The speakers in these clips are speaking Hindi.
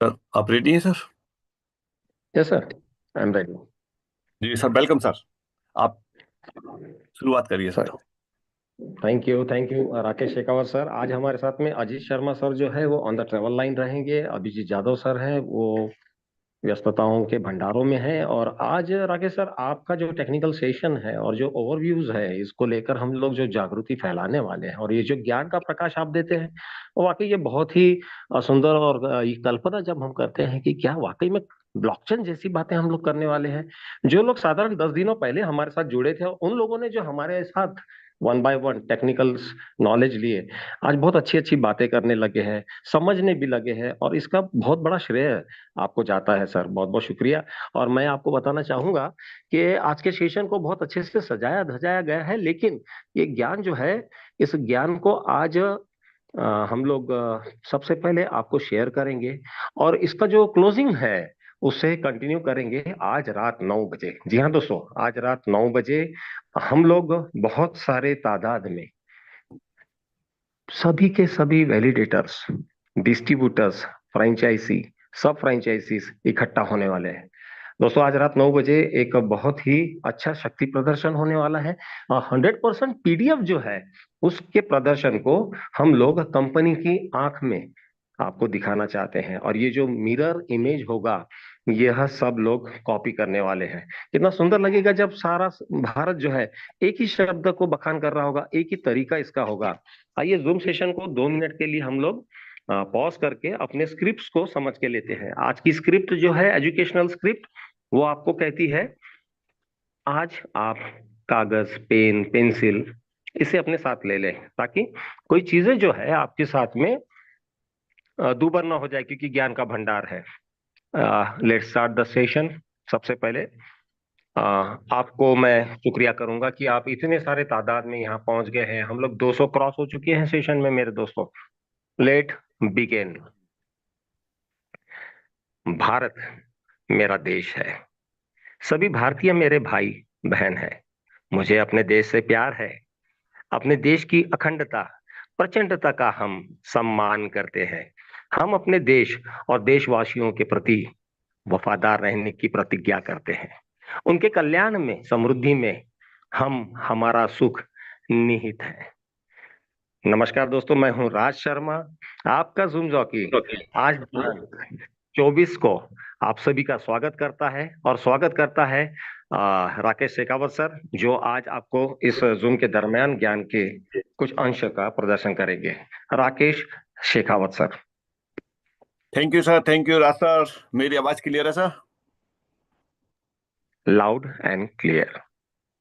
सर आप रेडी हैं sir? Yes sir, I am ready. जी सर, वेलकम सर। आप शुरुआत करिए sir, sir. Thank you Rakesh Shekhawat sir. आज हमारे साथ में अजीत शर्मा सर जो है वो ऑन द ट्रेवल लाइन रहेंगे। अभिजीत जाधव सर हैं, वो व्यस्तताओं के भंडारों में हैं। और आज राकेश सर, आपका जो टेक्निकल सेशन है और जो ओवरव्यूज है, इसको लेकर हम लोग जो जागृति फैलाने वाले हैं और ये जो ज्ञान का प्रकाश आप देते हैं, वो वाकई ये बहुत ही सुंदर। और ये कल्पना जब हम करते हैं कि क्या वाकई में ब्लॉकचेन जैसी बातें हम लोग करने वाले हैं। जो लोग साधारण 10 दिनों पहले हमारे साथ जुड़े थे, उन लोगों ने जो हमारे साथ one by one technical knowledge लिए, आज बहुत अच्छी अच्छी बातें करने लगे हैं, समझने भी लगे हैं। और इसका बहुत बड़ा श्रेय आपको जाता है सर, बहुत बहुत शुक्रिया। और मैं आपको बताना चाहूंगा कि आज के सेशन को बहुत अच्छे से सजाया धजाया गया है, लेकिन ये ज्ञान जो है, इस ज्ञान को आज हम लोग सबसे पहले आपको शेयर करेंगे और इसका जो क्लोजिंग है उससे कंटिन्यू करेंगे आज रात 9 बजे। जी हाँ दोस्तों, आज रात 9 बजे हम लोग बहुत सारे तादाद में सभी के सभी वैलिडेटर्स, डिस्ट्रीब्यूटर्स, फ्रेंचाइजी, सब फ्रेंचाइजीज इकट्ठा होने वाले हैं। दोस्तों, आज रात 9 बजे एक बहुत ही अच्छा शक्ति प्रदर्शन होने वाला है। 100% पीडीएफ जो है, उसके प्रदर्शन को हम लोग कंपनी की आंख में आपको दिखाना चाहते हैं। और ये जो मिरर इमेज होगा, यह सब लोग कॉपी करने वाले हैं। कितना सुंदर लगेगा जब सारा भारत जो है एक ही शब्द को बखान कर रहा होगा, एक ही तरीका इसका होगा। आइए जूम सेशन को 2 मिनट के लिए हम लोग पॉज करके अपने स्क्रिप्ट्स को समझ के लेते हैं। आज की स्क्रिप्ट जो है एजुकेशनल स्क्रिप्ट, वो आपको कहती है, आज आप कागज पेन पेंसिल इसे अपने साथ ले लें, ताकि कोई चीजें जो है आपके साथ में दूबर ना हो जाए, क्योंकि ज्ञान का भंडार है। Let's start the session. सबसे पहले आपको मैं शुक्रिया करूंगा कि आप इतने सारे तादाद में यहाँ पहुंच गए हैं। हम लोग 200 क्रॉस हो चुके हैं सेशन में मेरे दोस्तों। Late begin. भारत मेरा देश है, सभी भारतीय मेरे भाई बहन है। मुझे अपने देश से प्यार है। अपने देश की अखंडता प्रचंडता का हम सम्मान करते हैं। हम अपने देश और देशवासियों के प्रति वफादार रहने की प्रतिज्ञा करते हैं। उनके कल्याण में, समृद्धि में हम हमारा सुख निहित है। नमस्कार दोस्तों, मैं हूं राज शर्मा, आपका जूम जॉकी। आज 24 को आप सभी का स्वागत करता है, और स्वागत करता है राकेश शेखावत सर, जो आज आपको इस जूम के दरमियान ज्ञान के कुछ अंश का प्रदर्शन करेंगे। Rakesh Shekhawat sir. Thank you sir, thank you Raj sir. मेरी आवाज क्लियर है सर? Loud and clear.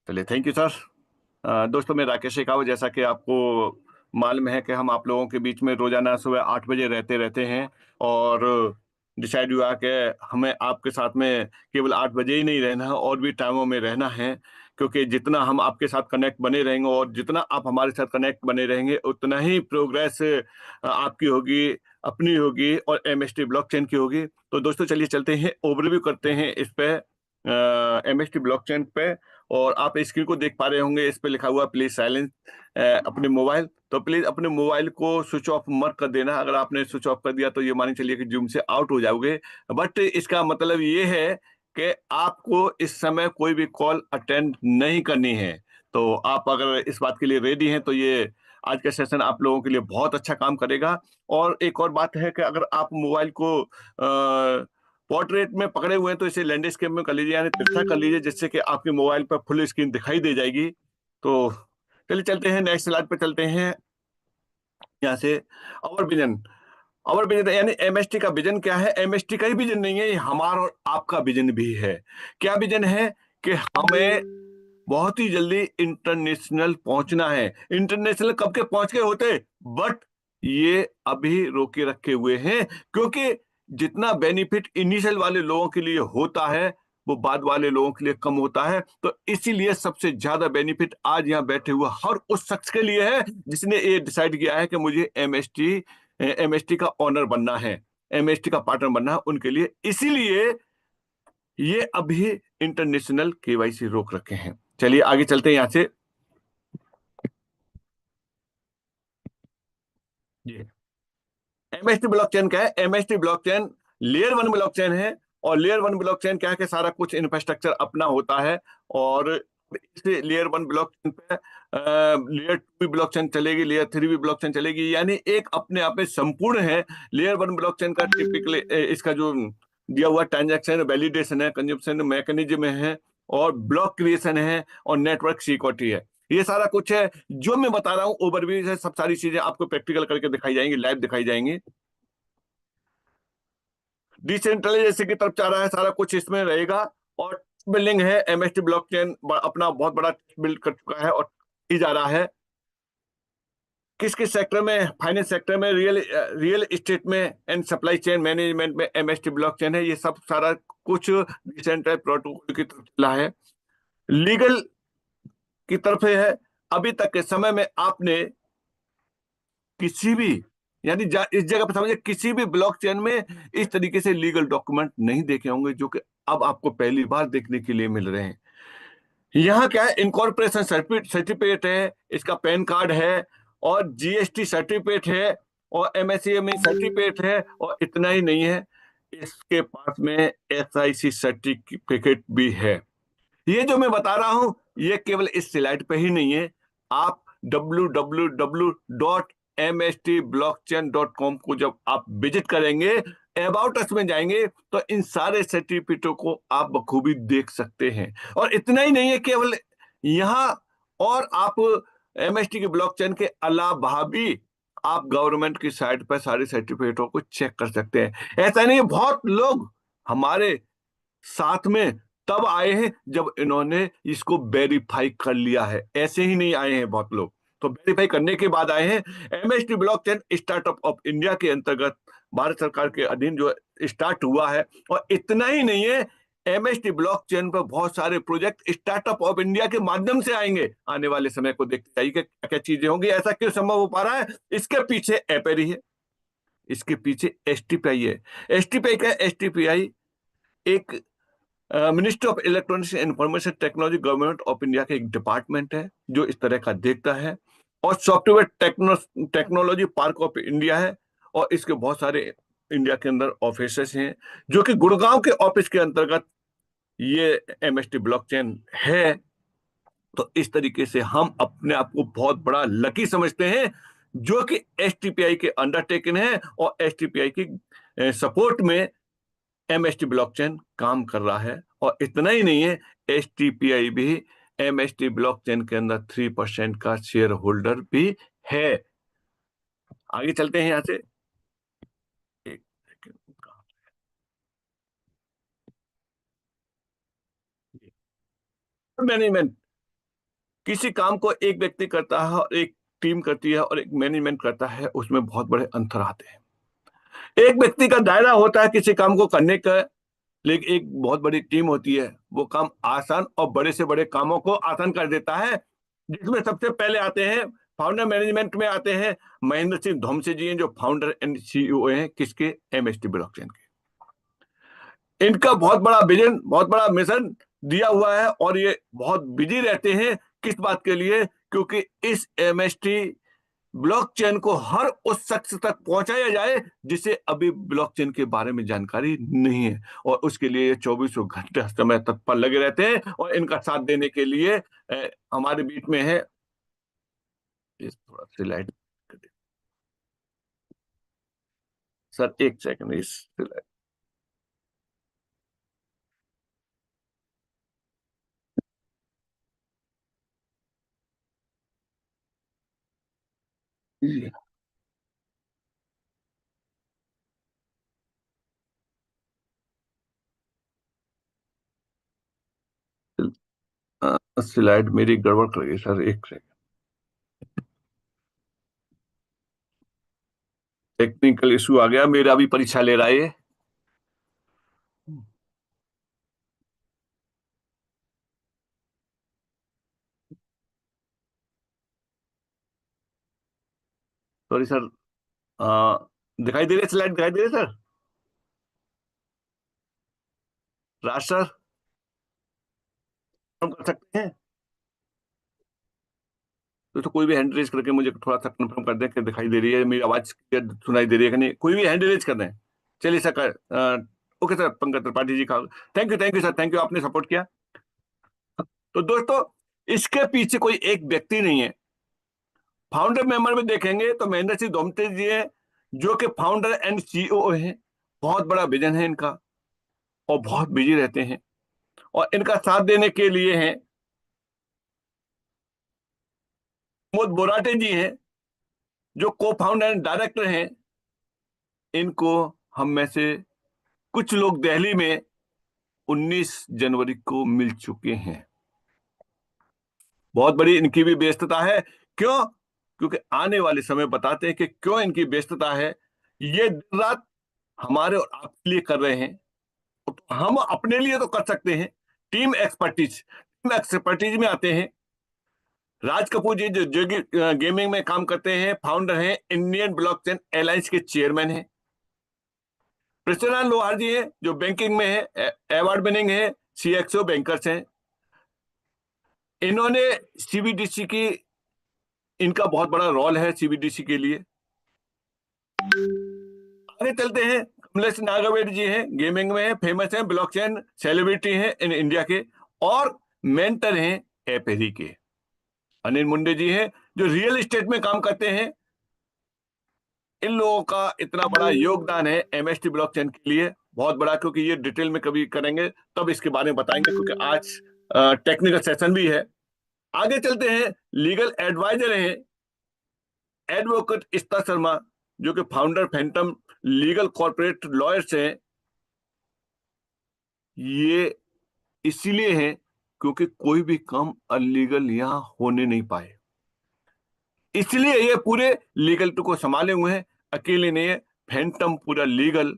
चलिए, थैंक यू सर। दोस्तों, मैं राकेश शेखावत, जैसा कि आपको मालूम है कि हम आप लोगों के बीच में रोजाना सुबह 8 बजे रहते रहते हैं। और डिसाइड हुआ कि हमें आपके साथ में केवल 8 बजे ही नहीं रहना है, और भी टाइमों में रहना है। क्योंकि जितना हम आपके साथ कनेक्ट बने रहेंगे और जितना आप हमारे साथ कनेक्ट बने रहेंगे, उतना ही प्रोग्रेस आपकी होगी, अपनी होगी, और एमएसटी ब्लॉकचेन की होगी। तो दोस्तों, चलिए चलते हैं, ओवरव्यू करते हैं इस पे, एमएसटी ब्लॉकचेन पे। और आप स्क्रीन को देख पा रहे होंगे, इस पे लिखा हुआ प्लीज साइलेंस अपने मोबाइल। तो प्लीज अपने मोबाइल को स्विच ऑफ मत कर देना। अगर आपने स्विच ऑफ कर दिया तो ये मान चलिए कि जूम से आउट हो जाओगे। बट इसका मतलब ये है कि आपको इस समय कोई भी कॉल अटेंड नहीं करनी है। तो आप अगर इस बात के लिए रेडी हैं, तो ये आज का सेशन आप लोगों के लिए बहुत अच्छा काम करेगा। और एक और बात है कि अगर आप मोबाइल को पोर्ट्रेट में पकड़े हुए हैं, तो इसे लैंडस्केप में कर लीजिए, यानी तिरछा कर लीजिए, जिससे कि आपके मोबाइल पर फुल स्क्रीन दिखाई दे जाएगी। तो चलिए चलते हैं, नेक्स्ट स्लाइड पे चलते हैं। यहाँ से अवर विजन, अवर विजन यानी एमएसटी का विजन क्या है? एमएसटी का ही विजन नहीं है, ये हमारा और आपका विजन भी है। क्या विजन है? कि हमें बहुत ही जल्दी इंटरनेशनल पहुंचना है। इंटरनेशनल कब के पहुंच के होते, बट ये अभी रोके रखे हुए हैं, क्योंकि जितना बेनिफिट इनिशियल वाले लोगों के लिए होता है, वो बाद वाले लोगों के लिए कम होता है। तो इसीलिए सबसे ज्यादा बेनिफिट आज यहाँ बैठे हुए हर उस शख्स के लिए है जिसने ये डिसाइड किया है कि मुझे एमएसटी का ऑनर बनना है, एमएसटी का पार्टनर बनना है, उनके लिए। इसीलिए ये अभी इंटरनेशनल केवाईसी रोक रखे हैं। चलिए आगे चलते हैं यहाँ से। जी, एमएसटी ब्लॉकचेन क्या है? MST blockchain layer one blockchain है। और लेयर वन ब्लॉकचेन क्या है कि सारा कुछ इंफ्रास्ट्रक्चर अपना होता है, और इस लेयर वन ब्लॉकचेन पे लेयर टू भी ब्लॉकचेन चलेगी, लेयर थ्री भी ब्लॉकचेन चलेगी, यानी एक अपने आप में संपूर्ण है। लेयर वन ब्लॉकचेन का टिपिकली इसका जो दिया हुआ ट्रांजैक्शन वैलिडेशन है, कंजम्पशन मैकेनिज्म है, और ब्लॉक क्रिएशन है, और नेटवर्क सिक्योरिटी है। ये सारा कुछ है जो मैं बता रहा हूँ ओवरव्यू है। सब सारी चीजें आपको प्रैक्टिकल करके दिखाई जाएंगी, लाइव दिखाई जाएंगी। डिसेंट्रलाइजेशन की तरफ जा रहा है, सारा कुछ इसमें रहेगा। और बिल्डिंग है, एमएसटी ब्लॉकचेन अपना बहुत बड़ा बिल्ड कर चुका है और की जा रहा है। किस किस सेक्टर में? फाइनेंस सेक्टर में, रियल एस्टेट में, एंड सप्लाई चेन मैनेजमेंट में एमएसटी ब्लॉकचेन है। ये सब सारा कुछ डिसेंट्रलाइज प्रोटोकॉल की तरफ चला है। लीगल की तरफ है। अभी तक के समय में आपने किसी भी, यानी इस जगह पर समझिए, किसी भी ब्लॉकचेन में इस तरीके से लीगल डॉक्यूमेंट नहीं देखे होंगे जो कि अब आपको पहली बार देखने के लिए मिल रहे हैं। यहाँ क्या है, इनकॉर्पोरेशन सर्टिफिकेट है, इसका पैन कार्ड है, और जीएसटी सर्टिफिकेट है, और एमएसएमई सर्टिफिकेट है, और इतना ही नहीं है, इसके पास में एसआईसी सर्टिफिकेट भी है। ये जो मैं बता रहा हूं ये केवल इस स्लाइड पे ही नहीं है। आप www.mstblockchain.com को जब आप विजिट करेंगे, अबाउट अस में जाएंगे, तो इन सारे सर्टिफिकेटों को आप बखूबी देख सकते हैं। और इतना ही नहीं है केवल यहाँ, और आप एमएसटी के ब्लॉकचेन के अलावा भी आप गवर्नमेंट की साइट पर सारे सर्टिफिकेटों को चेक कर सकते हैं। ऐसा नहीं है, बहुत लोग हमारे साथ में तब आए हैं जब इन्होंने इसको वेरीफाई कर लिया है, ऐसे ही नहीं आए हैं बहुत लोग, तो वेरीफाई करने के बाद आए हैं। MST blockchain startup of India के अंतर्गत भारत सरकार के अधीन जो स्टार्ट हुआ है। और इतना ही नहीं है, एमएसटी ब्लॉकचेन पर बहुत सारे प्रोजेक्ट स्टार्टअप ऑफ इंडिया के माध्यम से आएंगे। आने वाले समय को देखते जाइए क्या क्या चीजें होंगी। ऐसा क्यों संभव हो पा रहा है? इसके पीछे एपेरी है, इसके पीछे एसटीपीआई है। एसटीपीआई क्या है? एसटीपीआई एक ministry of electronics information technology government of India का एक डिपार्टमेंट है जो इस तरह का देखता है। और software technology park of India है, और इसके बहुत सारे इंडिया के अंदर ऑफिस हैं, जो कि गुड़गांव के ऑफिस के अंतर्गत ये एमएसटी ब्लॉकचेन है। तो इस तरीके से हम अपने आप को बहुत बड़ा लकी समझते हैं, जो कि एसटीपीआई के अंडरटेकन है, और एसटीपीआई की सपोर्ट में एमएसटी ब्लॉकचेन काम कर रहा है। और इतना ही नहीं है, एसटीपीआई भी एमएसटी ब्लॉकचेन के अंदर 3% का शेयर होल्डर भी है। आगे चलते हैं यहां से। एक सेकंड, मैनेजमेंट, किसी काम को एक व्यक्ति करता है और एक टीम करती है और एक मैनेजमेंट करता है, उसमें बहुत बड़े अंतर आते हैं। एक व्यक्ति का दायरा होता है किसी काम को करने का, लेकिन एक बहुत बड़ी टीम होती है, वो काम आसान और बड़े से बड़े कामों को आसान कर देता है। जिसमें सबसे पहले आते हैं, फाउंडर मैनेजमेंट में आते हैं महेंद्र सिंह धोमसे जी हैं, जो फाउंडर एंड सीईओ हैं किसके? एमएसटी ब्लॉकचेन के। इनका बहुत बड़ा विजन, बहुत बड़ा मिशन दिया हुआ है, और ये बहुत बिजी रहते हैं। किस बात के लिए? क्योंकि इस एमएसटी ब्लॉकचेन को हर उस शख्स तक पहुंचाया जाए जिसे अभी ब्लॉकचेन के बारे में जानकारी नहीं है, और उसके लिए ये चौबीसों घंटे समय तत्पर लगे रहते हैं। और इनका साथ देने के लिए हमारे बीच में है, इस थोड़ा स्लाइड कर दे सर, एक सेकंड, इस स्लाइड स्लाइड मेरी गड़बड़ कर गई सर, एक सेकंड, टेक्निकल इशू आ गया, मेरा भी परीक्षा ले रहा है ये। Sorry sir. दिखाई दे रही है स्लाइड? दिखाई दे रही है सर? राज सर, हम कर सकते हैं तो कोई भी हैंड रेज करके मुझे थोड़ा सा कंफर्म कर दें कि दिखाई दे रही है, मेरी आवाज क्लियर सुनाई दे रही है कि नहीं। कोई भी हैंड रेज कर दें। चलिए sir, okay sir, Pankaj Tripathi ji का thank you sir, thank you, आपने सपोर्ट किया। तो दोस्तों, इसके पीछे कोई एक व्यक्ति नहीं है। फाउंडर मेंबर में देखेंगे तो महेंद्र सिंह धोमते जी हैं, जो कि फाउंडर एंड सीईओ हैं। बहुत बड़ा विजन है इनका, और बहुत बिजी रहते हैं। और इनका साथ देने के लिए हैं प्रमोद बोराटे जी हैं, जो को फाउंडर एंड डायरेक्टर हैं। इनको हम में से कुछ लोग दिल्ली में 19 जनवरी को मिल चुके हैं। बहुत बड़ी इनकी भी व्यस्तता है। क्यों? क्योंकि आने वाले समय बताते हैं कि क्यों इनकी व्यस्तता है। ये दिन रात हमारे और आपके लिए कर रहे हैं, तो हम अपने लिए तो कर सकते हैं। टीम एक्सपर्टीज में आते हैं राज कपूर जी, जो गेमिंग में काम करते हैं, फाउंडर हैं, इंडियन ब्लॉकचेन एलायंस के चेयरमैन हैं। प्रसन्ना लोहार जी हैं, जो बैंकिंग में है, अवार्ड विनिंग है, सीएक्सओ बैंकर्स हैं। इन्होंने सीबीडीसी की, इनका बहुत बड़ा रोल है सीबीडीसी के लिए। आगे चलते हैं, कमलेश नागावेड जी हैं, गेमिंग में है, फेमस हैं, ब्लॉकचेन सेलिब्रिटी हैं इन इंडिया के, और मेंटर हैं एपेरी के। अनिल मुंडे जी हैं, जो रियल एस्टेट में काम करते हैं। इन लोगों का इतना बड़ा योगदान है एमएसटी ब्लॉकचेन के लिए, बहुत बड़ा, क्योंकि ये डिटेल में कभी करेंगे तब इसके बारे में बताएंगे, क्योंकि आज टेक्निकल सेशन भी है। आगे चलते हैं, लीगल एडवाइजर हैं एडवोकेट इस्ता शर्मा, जो कि founder Phantom legal corporate lawyers हैं। ये इसीलिए हैं क्योंकि कोई भी काम अनलीगल यहां होने नहीं पाए, इसलिए ये पूरे लीगल को संभाले हुए हैं, अकेले नहीं है। फैंटम पूरा लीगल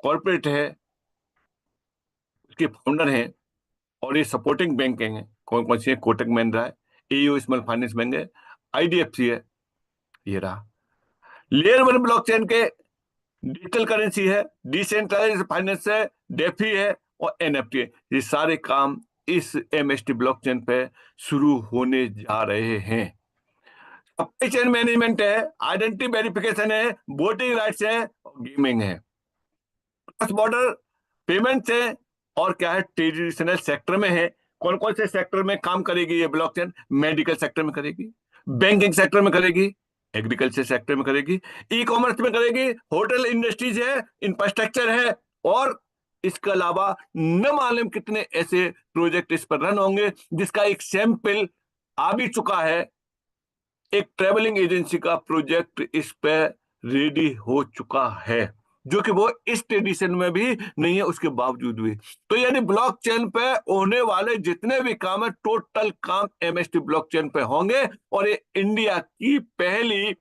कॉर्पोरेट है, उसके फाउंडर हैं। और ये सपोर्टिंग बैंक हैं, कौन कौन सी है? कोटक महिंद्रा है, एयू स्मॉल फाइनेंस बैंक है, आईडीएफसी है। ये रहा लेयर वन ब्लॉकचेन के डिजिटल करेंसी है, डिसेंट्रलाइज्ड फाइनेंस है, डेफी है, और एनएफटी है। ये सारे काम इस एमएसटी ब्लॉकचेन पे शुरू होने जा रहे हैं। सप्लाई चेन मैनेजमेंट है, आइडेंटिटी वेरिफिकेशन है, वोटिंग राइट्स है, गेमिंग है, क्रॉस बॉर्डर पेमेंट्स है, और क्या है, ट्रेडिशनल सेक्टर में है। कौन कौन से सेक्टर में काम करेगी ये ब्लॉकचेन? मेडिकल सेक्टर में करेगी, बैंकिंग सेक्टर में करेगी, एग्रीकल्चर सेक्टर में करेगी, ई कॉमर्स में करेगी, होटल इंडस्ट्रीज है, इंफ्रास्ट्रक्चर है, और इसके अलावा न मालूम कितने ऐसे प्रोजेक्ट इस पर रन होंगे, जिसका एक सैंपल आ भी चुका है। एक ट्रेवलिंग एजेंसी का प्रोजेक्ट इस पे रेडी हो चुका है, जो कि वो इस ट्रेडिशन में भी नहीं है, उसके बावजूद भी। तो यानी ब्लॉकचेन पे होने वाले जितने भी काम है, टोटल काम एमएसटी ब्लॉकचेन पे होंगे। और ये इंडिया की पहली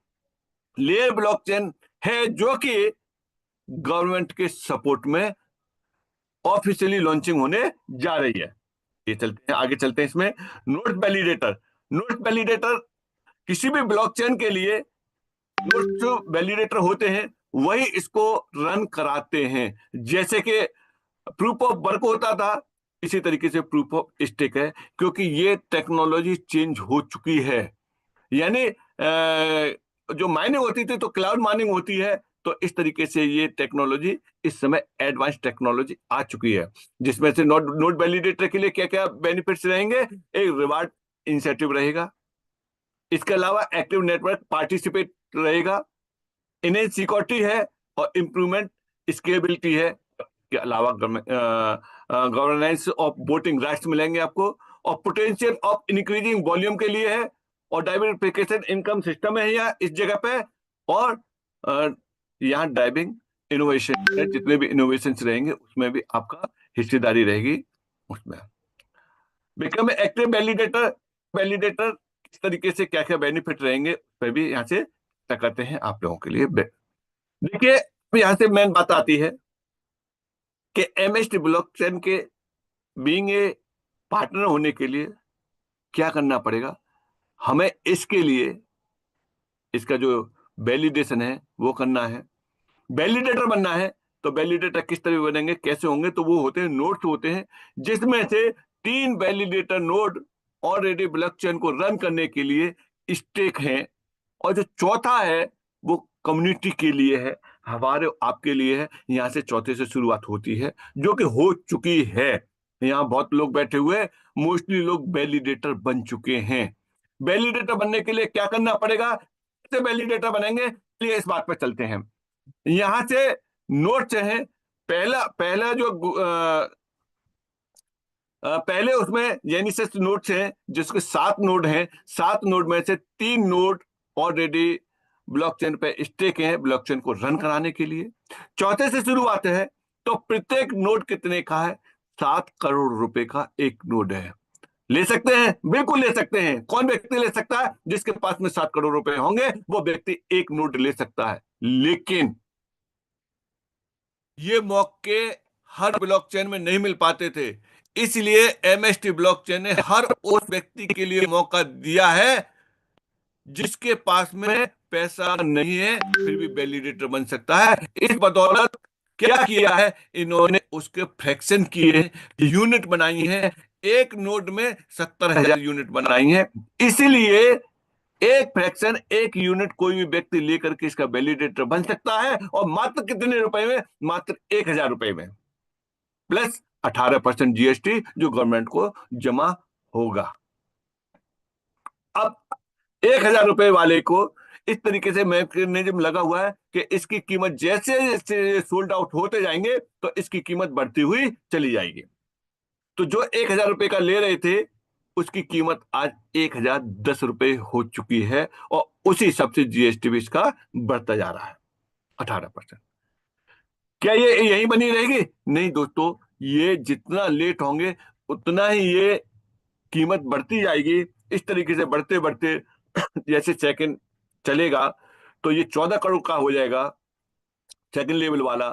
लेयर ब्लॉकचेन है, जो कि गवर्नमेंट के सपोर्ट में ऑफिशियली लॉन्चिंग होने जा रही है। ये चलते हैं आगे, चलते हैं इसमें। नोट वैलिडेटर किसी भी ब्लॉकचेन के लिए नोट जो वैलिडेटर होते हैं, वही इसको रन कराते हैं। जैसे कि प्रूफ ऑफ वर्क होता था, इसी तरीके से प्रूफ ऑफ स्टेक है, क्योंकि ये टेक्नोलॉजी चेंज हो चुकी है। यानी जो माइनिंग होती थी तो क्लाउड माइनिंग होती है, तो इस तरीके से ये टेक्नोलॉजी इस समय एडवांस टेक्नोलॉजी आ चुकी है। जिसमें से नोट नोट वैलिडेटर के लिए क्या क्या बेनिफिट्स रहेंगे? एक रिवार्ड इंसेंटिव रहेगा, इसके अलावा एक्टिव नेटवर्क पार्टिसिपेट रहेगा, इन्हें सिक्योरिटी है, और इंप्रूवमेंट स्केलेबिलिटी है, के अलावा गवर्नेंस ऑफ वोटिंग राइट्स मिलेंगे आपको, और पोटेंशियल ऑफ इंक्रीजिंग वॉल्यूम के लिए है, और डाइवर्सिफिकेशन इनकम सिस्टम है यहाँ इस जगह पे, और यहाँ ड्राइविंग इनोवेशन, जितने भी इनोवेशन रहेंगे उसमें भी आपका हिस्सेदारी रहेगी। उसमें बिकम एक्टिव वैलिडेटर किस तरीके से क्या क्या बेनिफिट रहेंगे, पर भी यहाँ से क्या करते हैं आप लोगों के लिए। देखिए, यहाँ से मेन बात आती है कि एमएसटी ब्लॉकचेन के बीइंग ए पार्टनर होने के लिए क्या करना पड़ेगा हमें? इसके लिए इसका जो वैलिडेशन है वो करना है, वैलिडेटर बनना है। तो वैलिडेटर किस तरह बनेंगे, कैसे होंगे? तो वो होते हैं नोड्स होते हैं, जिसमें से 3 वैलिडेटर नोड ऑलरेडी ब्लॉकचेन को रन करने के लिए स्टेक हैं, और जो चौथा है वो कम्युनिटी के लिए है, हमारे आपके लिए है, यहाँ से चौथे से शुरुआत होती है, जो कि हो चुकी है। यहाँ बहुत लोग बैठे हुए, मोस्टली लोग वैलिडेटर बन चुके हैं। वैलिडेटर बनने के लिए क्या करना पड़ेगा, कैसे वैलिडेटर बनेंगे, चलिए इस बात पर चलते हैं। यहाँ से नोट्स हैं। पहला पहला जो पहले उसमें जेनिसिस नोड्स हैं, जिसके 7 नोड हैं। 7 नोड में से 3 नोड ऑलरेडी ब्लॉकचेन पे स्टेक हैं, ब्लॉकचेन को रन कराने के लिए। चौथे से शुरुआत है, तो प्रत्येक नोड कितने का है, 7 करोड़ रुपए का एक नोड है। ले सकते हैं, बिल्कुल ले सकते हैं। कौन व्यक्ति ले सकता है, जिसके पास में 7 करोड़ रुपए होंगे वो व्यक्ति एक नोड ले सकता है। लेकिन ये मौके हर ब्लॉकचेन में नहीं मिल पाते थे, इसलिए एमएसटी ब्लॉकचेन ने हर उस व्यक्ति के लिए मौका दिया है जिसके पास में पैसा नहीं है फिर भी वैलिडेटर बन सकता है। इस बदौलत क्या किया है इन्होंने, उसके फ्रैक्शन किए, यूनिट बनाई है। एक नोड में 70,000 यूनिट बनाई है, इसीलिए एक फ्रैक्शन, एक यूनिट कोई भी व्यक्ति लेकर के इसका वैलिडेटर बन सकता है। और मात्र कितने रुपए में, मात्र 1,000 रुपए में, प्लस 18% जीएसटी जो गवर्नमेंट को जमा होगा। अब 1,000 रुपए वाले को इस तरीके से मैकेनिज्म लगा हुआ है कि इसकी कीमत जैसे जैसे सोल्ड आउट होते जाएंगे तो इसकी कीमत बढ़ती हुई चली जाएगी। तो जो 1,000 रुपए का ले रहे थे उसकी कीमत आज 1,010 रुपए हो चुकी है, और उसी हिसाब से जीएसटी भी इसका बढ़ता जा रहा है 18%। क्या ये यही बनी रहेगी? नहीं दोस्तों, ये जितना लेट होंगे उतना ही ये कीमत बढ़ती जाएगी। इस तरीके से बढ़ते बढ़ते जैसे सेकंड चलेगा तो ये 14 करोड़ का हो जाएगा सेकंड लेवल वाला,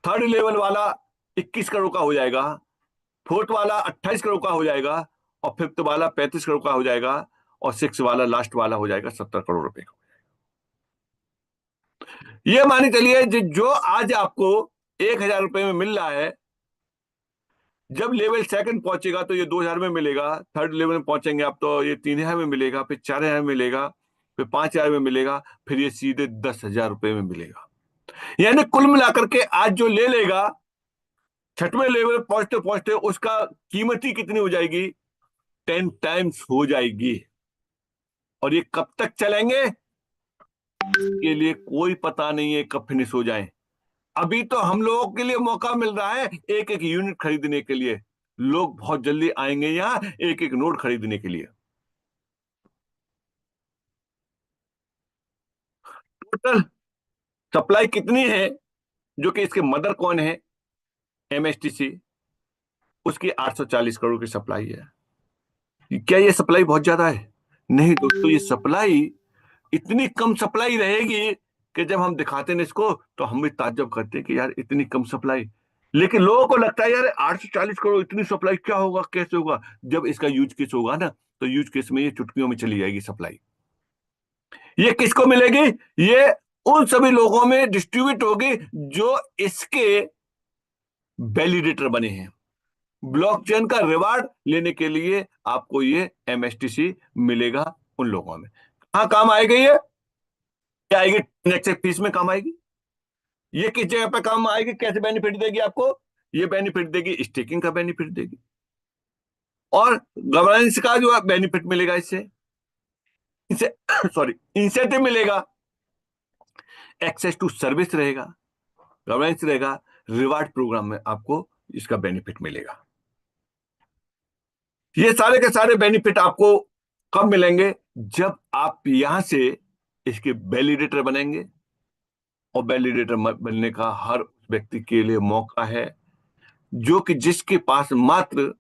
थर्ड लेवल वाला 21 करोड़ का हो जाएगा, फोर्थ वाला 28 करोड़ का हो जाएगा, और फिफ्थ वाला 35 करोड़ का हो जाएगा, और सिक्स वाला लास्ट वाला हो जाएगा 70 करोड़ रुपए का। ये मानी चलिए जो आज आपको 1,000 रुपए में मिल रहा है, जब लेवल सेकंड पहुंचेगा तो ये 2,000 में मिलेगा, थर्ड लेवल में पहुंचेंगे आप तो ये 3,000 में मिलेगा, फिर 4,000 में मिलेगा, फिर 5,000 में मिलेगा, फिर ये सीधे 10,000 रुपए में मिलेगा। यानी कुल मिलाकर के आज जो ले लेगा, छठवें लेवल पहुंचते पहुंचते उसका कीमत ही कितनी हो जाएगी, 10 टाइम्स हो जाएगी। और ये कब तक चलेंगे, के लिए कोई पता नहीं है कब फिनिश हो जाए। अभी तो हम लोगों के लिए मौका मिल रहा है एक एक यूनिट खरीदने के लिए। लोग बहुत जल्दी आएंगे यहाँ एक एक नोट खरीदने के लिए। टोटल सप्लाई कितनी है, जो कि इसके मदर कौन है, एमएसटीसी, उसकी 840 करोड़ की सप्लाई है। क्या ये सप्लाई बहुत ज्यादा है? नहीं दोस्तों, ये सप्लाई इतनी कम सप्लाई रहेगी कि जब हम दिखाते हैं इसको तो हम भी ताज्जुब करते हैं कि यार इतनी कम सप्लाई। लेकिन लोगों को लगता है यार 840 करोड़ इतनी सप्लाई क्या होगा, कैसे होगा। जब इसका यूज केस होगा ना, तो यूज केस में ये चुटकियों में चली जाएगी सप्लाई। ये किसको मिलेगी, ये उन सभी लोगों में डिस्ट्रीब्यूट होगी जो इसके वैलिडेटर बने हैं। ब्लॉकचेन का रिवार्ड लेने के लिए आपको ये एमएसटीसी मिलेगा उन लोगों में। कहां काम आएगी ये, क्या आएगी, ट्रांजेक्शन फीस में काम आएगी। ये किस जगह पे काम आएगी, कैसे बेनिफिट देगी आपको, ये बेनिफिट देगी, स्टेकिंग का बेनिफिट देगी, और गवर्नेंस का जो बेनिफिट मिलेगा इससे, इसे सॉरी इंसेंटिव मिलेगा, एक्सेस टू सर्विस रहेगा, गवर्नेंस रहेगा, रिवार्ड प्रोग्राम में आपको इसका बेनिफिट मिलेगा। ये सारे के सारे बेनिफिट आपको कब मिलेंगे, जब आप यहां से इसके वैलिडेटर बनेंगे। और वैलिडेटर बनने का हर व्यक्ति के लिए मौका है, जो कि जिसके पास मात्र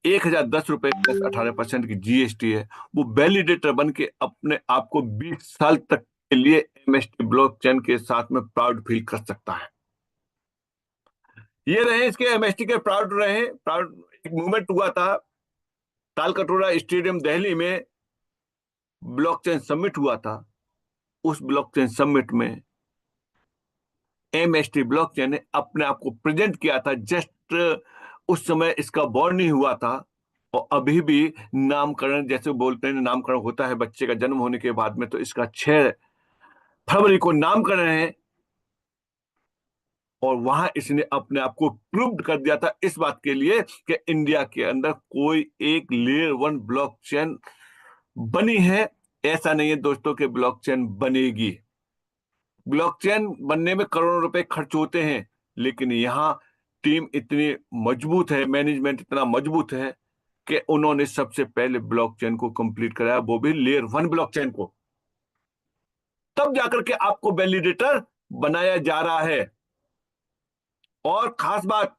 1,010 रुपए प्लस 18% की जीएसटी है, वो वैलिडेटर बन के अपने आप को 20 साल तक के लिए एमएसटी ब्लॉकचेन के साथ में प्राउड फील कर सकता है। ये रहे इसके एमएसटी के प्राउड रहे। प्राउड एक मूवमेंट हुआ था तालकटोरा स्टेडियम दिल्ली में, ब्लॉकचेन समिट हुआ था। उस ब्लॉकचेन समिट में एमएसटी ब्लॉकचेन ने अपने आप को प्रेजेंट किया था। जस्ट उस समय इसका बॉर्न नहीं हुआ था, और अभी भी नामकरण जैसे बोलते हैं, नामकरण होता है बच्चे का जन्म होने के बाद में, तो इसका 6 फरवरी को नामकरण है। और वहां इसने अपने आप को प्रूव कर दिया था इस बात के लिए कि इंडिया के अंदर कोई एक लेयर वन ब्लॉकचेन बनी है। ऐसा नहीं है दोस्तों कि ब्लॉकचेन बनेगी। ब्लॉकचेन बनने में करोड़ों रुपए खर्च होते हैं, लेकिन यहाँ टीम इतनी मजबूत है, मैनेजमेंट इतना मजबूत है कि उन्होंने सबसे पहले ब्लॉकचेन को कंप्लीट कराया, वो भी लेयर वन ब्लॉकचेन को। तब जाकर के आपको वैलिडेटर बनाया जा रहा है। और खास बात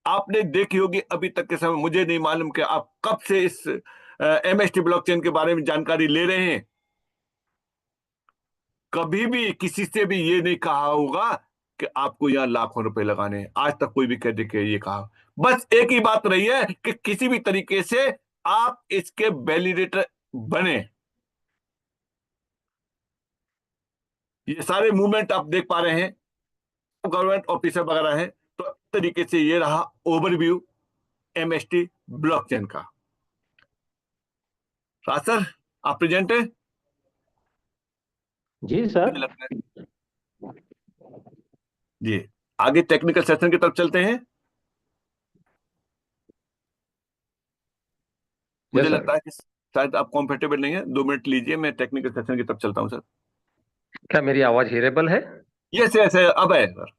आपने देखी होगी अभी तक के समय, मुझे नहीं मालूम कि आप कब से इस एमएसटी ब्लॉकचेन के बारे में जानकारी ले रहे हैं। कभी भी किसी से भी ये नहीं कहा होगा कि आपको यहाँ लाखों रुपए लगाने हैं। आज तक कोई भी कह दे के ये कहा। बस एक ही बात रही है कि किसी भी तरीके से आप इसके वैलिडेटर बने। ये सारे मूवमेंट आप देख पा रहे हैं, गवर्नमेंट ऑफिसर वगैरह हैं। तो इस तरीके से ये रहा ओवरव्यू एमएसटी ब्लॉकचेन का। राज सर, आप प्रेजेंट है? जी सर। मुझे लगता है जी। आगे टेक्निकल सेशन की तरफ चलते हैं। मुझे यस सर। लगता है कि शायद आप कंफर्टेबल नहीं है, 2 मिनट लीजिए, मैं टेक्निकल सेशन की तरफ चलता हूं सर। क्या मेरी आवाज हियरेबल है? यस यस, अब है सर।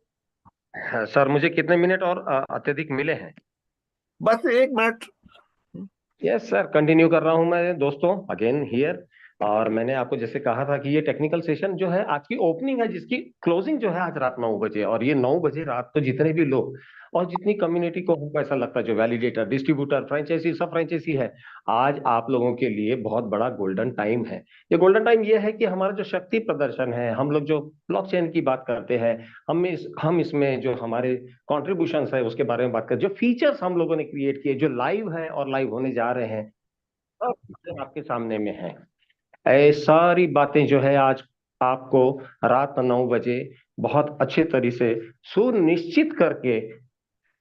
हाँ, सर मुझे कितने मिनट और अत्यधिक मिले हैं? बस 1 मिनट। यस सर, कंटिन्यू कर रहा हूं मैं दोस्तों, अगेन हियर। और मैंने आपको जैसे कहा था कि ये टेक्निकल सेशन जो है आज की ओपनिंग है, जिसकी क्लोजिंग जो है आज रात 9 बजे। और ये 9 बजे रात को जितने भी लोग और जितनी कम्युनिटी को हमको ऐसा लगता है, जो वैलिडेटर, डिस्ट्रीब्यूटर, फ्रेंचाइजी, सब फ्रेंचाइजी है, आज आप लोगों के लिए बहुत बड़ा गोल्डन टाइम है। ये गोल्डन टाइम ये है कि हमारा जो शक्ति प्रदर्शन है, हम लोग जो ब्लॉकचेन की बात करते हैं, हम इसमें जो हमारे कॉन्ट्रीब्यूशन है उसके बारे में बात करें, जो फीचर्स हम लोगों ने क्रिएट किए, जो लाइव है और लाइव होने जा रहे हैं, सब आपके सामने में है। ये सारी बातें जो है आज आपको रात 9 बजे बहुत अच्छे तरीके से सुनिश्चित करके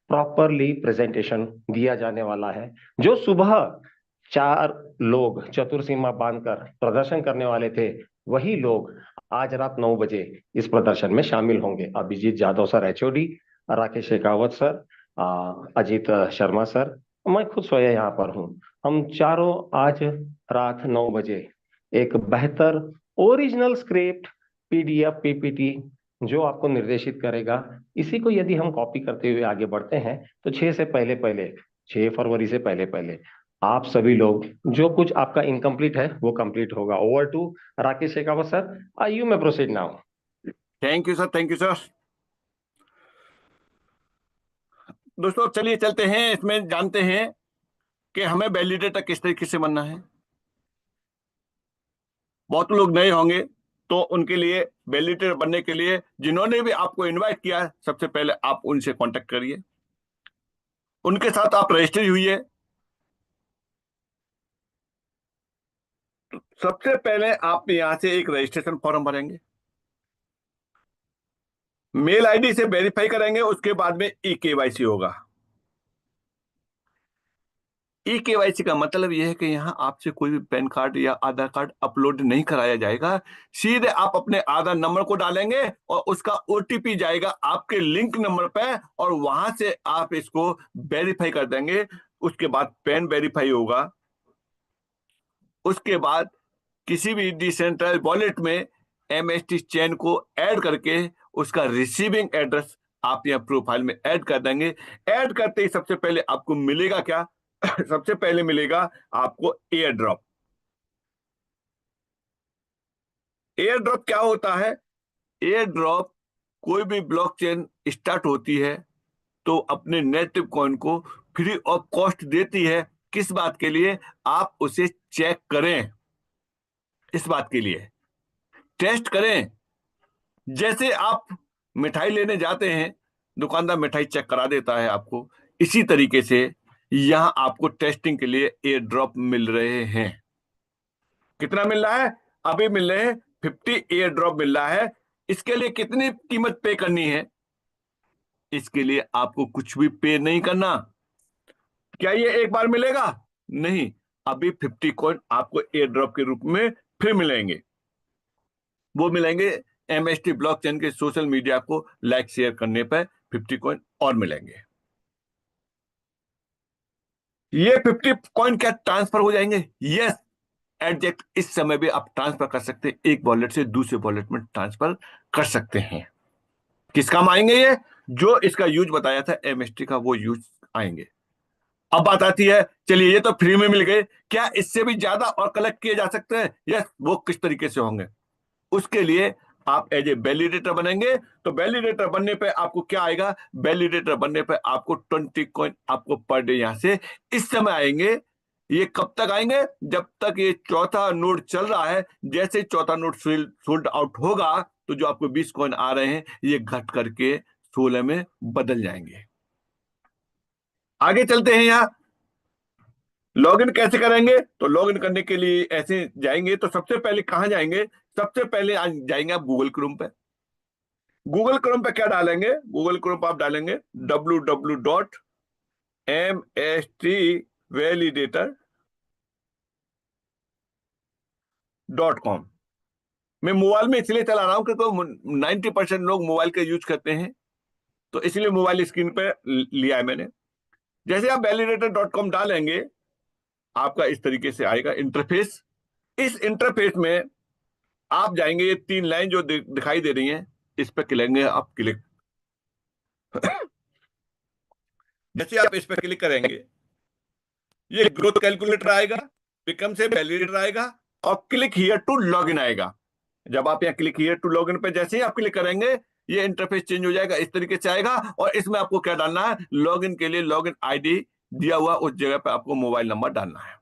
प्रॉपरली प्रेजेंटेशन दिया जाने वाला है। जो सुबह 4 लोग चतुर्सीमा बांधकर प्रदर्शन करने वाले थे, वही लोग आज रात 9 बजे इस प्रदर्शन में शामिल होंगे। Abhijeet Jadhav sir, HOD, Rakesh Shekhawat sir, Ajit Sharma sir, मैं खुद स्वयं यहाँ पर हूँ। हम चारों आज रात 9 बजे एक बेहतर ओरिजिनल स्क्रिप्ट, पीडीएफ, पीपीटी जो आपको निर्देशित करेगा, इसी को यदि हम कॉपी करते हुए आगे बढ़ते हैं तो 6 फरवरी से पहले पहले आप सभी लोग, जो कुछ आपका इनकम्प्लीट है वो कंप्लीट होगा। Over to Rakesh Shekhawat sir, I you may proceed now. Thank you sir, thank you sir. दोस्तों चलिए चलते हैं, इसमें जानते हैं कि हमें वैलिडेटर किस तरीके से बनना है। बहुत लोग नए होंगे, तो उनके लिए वैलिडेटर बनने के लिए जिन्होंने भी आपको इनवाइट किया है, सबसे पहले आप उनसे कांटेक्ट करिए, उनके साथ आप रजिस्टर हुई। सबसे पहले आप यहां से एक रजिस्ट्रेशन फॉर्म भरेंगे, मेल आईडी से वेरीफाई करेंगे, उसके बाद में ई केवाईसी होगा। ई केवाईसी का मतलब यह है कि यहाँ आपसे कोई भी पैन कार्ड या आधार कार्ड अपलोड नहीं कराया जाएगा। सीधे आप अपने आधार नंबर को डालेंगे और उसका ओटीपी जाएगा आपके लिंक नंबर पे, और वहां से आप इसको वेरीफाई कर देंगे। उसके बाद पैन वेरीफाई होगा। उसके बाद किसी भी डिसेंट्रलाइज्ड वॉलेट में एमएसटी चेन को ऐड करके उसका रिसीविंग एड्रेस आप यहाँ प्रोफाइल में ऐड कर देंगे। ऐड करते ही सबसे पहले आपको मिलेगा क्या? सबसे पहले मिलेगा आपको एयर ड्रॉप। एयर ड्रॉप क्या होता है? एयर ड्रॉप, कोई भी ब्लॉकचेन स्टार्ट होती है तो अपने नेटिव कॉइन को फ्री ऑफ कॉस्ट देती है। किस बात के लिए? आप उसे चेक करें, इस बात के लिए टेस्ट करें। जैसे आप मिठाई लेने जाते हैं, दुकानदार मिठाई चेक करा देता है आपको, इसी तरीके से यहां आपको टेस्टिंग के लिए एयर ड्रॉप मिल रहे हैं। कितना मिल रहा है? अभी मिल रहे हैं 50 एयर ड्रॉप मिल रहा है। इसके लिए कितनी कीमत पे करनी है? इसके लिए आपको कुछ भी पे नहीं करना। क्या ये एक बार मिलेगा? नहीं, अभी 50 कॉइन आपको एयर ड्रॉप के रूप में फिर मिलेंगे। वो मिलेंगे MST ब्लॉकचेन के सोशल मीडिया को लाइक शेयर करने पर 50 कॉइन और मिलेंगे। ये 50 कॉइन क्या ट्रांसफर हो जाएंगे? यस, एग्जैक्ट इस समय भी आप ट्रांसफर कर सकते हैं, एक वॉलेट से दूसरे वॉलेट में ट्रांसफर कर सकते हैं। किस काम आएंगे ये? जो इसका यूज बताया था MST का, वो यूज आएंगे। अब बात आती है, चलिए ये तो फ्री में मिल गए, क्या इससे भी ज्यादा और कलेक्ट किए जा सकते हैं? यस, वो किस तरीके से होंगे? उसके लिए आप एज ए वैलिडेटर बनेंगे। तो वैलिडेटर बनने पे आपको क्या आएगा? वैलिडेटर बनने पे आपको 20 कॉइन आपको पर डे यहां से इस समय आएंगे। ये कब तक आएंगे? जब तक ये चौथा नोड चल रहा है। जैसे ही चौथा नोड सोल्ड आउट होगा तो जो आपको 20 कॉइन आ रहे हैं ये घट करके 16 में बदल जाएंगे। आगे चलते हैं। यहाँ लॉगिन कैसे करेंगे? तो लॉगिन करने के लिए ऐसे जाएंगे तो सबसे पहले कहां जाएंगे? सबसे पहले जाएंगे आप गूगल क्रोम पे। गूगल क्रोम पे क्या डालेंगे? गूगल क्रोम पे आप डालेंगे www.mstvalidator.com। मैं मोबाइल में इसलिए चला रहा हूं क्योंकि 90% लोग मोबाइल का यूज करते हैं, तो इसलिए मोबाइल स्क्रीन पे लिया है मैंने। जैसे आप validator.com डालेंगे, आपका इस तरीके से आएगा इंटरफेस। इस इंटरफेस में आप जाएंगे, ये 3 लाइन जो दिखाई दे रही हैं, इस पर क्लिक आप क्लिक जैसे आप इस पर क्लिक करेंगे, ये ग्रोथ कैलकुलेटर आएगा, बिकम से वैलिडेटर आएगा और क्लिक हियर टू लॉगिन आएगा। जब आप यहाँ क्लिक हियर टू लॉगिन पे जैसे ही आप क्लिक करेंगे, ये इंटरफेस चेंज हो जाएगा, इस तरीके से आएगा। और इसमें आपको क्या डालना है? लॉगिन के लिए लॉगिन आईडी दिया हुआ उस जगह पे आपको मोबाइल नंबर डालना है।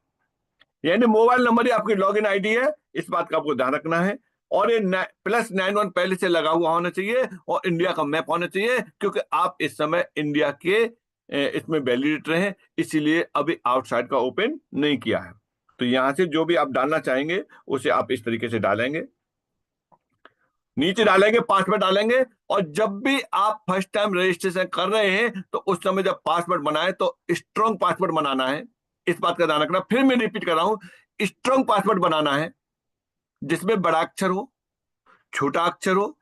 यानी मोबाइल नंबर ही आपकी लॉगिन आईडी है, इस बात का आपको ध्यान रखना है। और ये +91 पहले से लगा हुआ होना चाहिए और इंडिया का मैप होना चाहिए, क्योंकि आप इस समय इंडिया के इसमें वैलिडेटर हैं, इसीलिए अभी आउटसाइड का ओपन नहीं किया है। तो यहां से जो भी आप डालना चाहेंगे उसे आप इस तरीके से डालेंगे, नीचे डालेंगे, पासवर्ड डालेंगे। और जब भी आप फर्स्ट टाइम रजिस्ट्रेशन कर रहे हैं तो उस समय जब पासवर्ड बनाए तो स्ट्रॉन्ग पासवर्ड बनाना है, इस बात का ध्यान रखना। फिर मैं रिपीट कर रहा हूं, स्ट्रॉन्ग पासवर्ड बनाना है जिसमें बड़ा अक्षर हो, छोटा अक्षर हो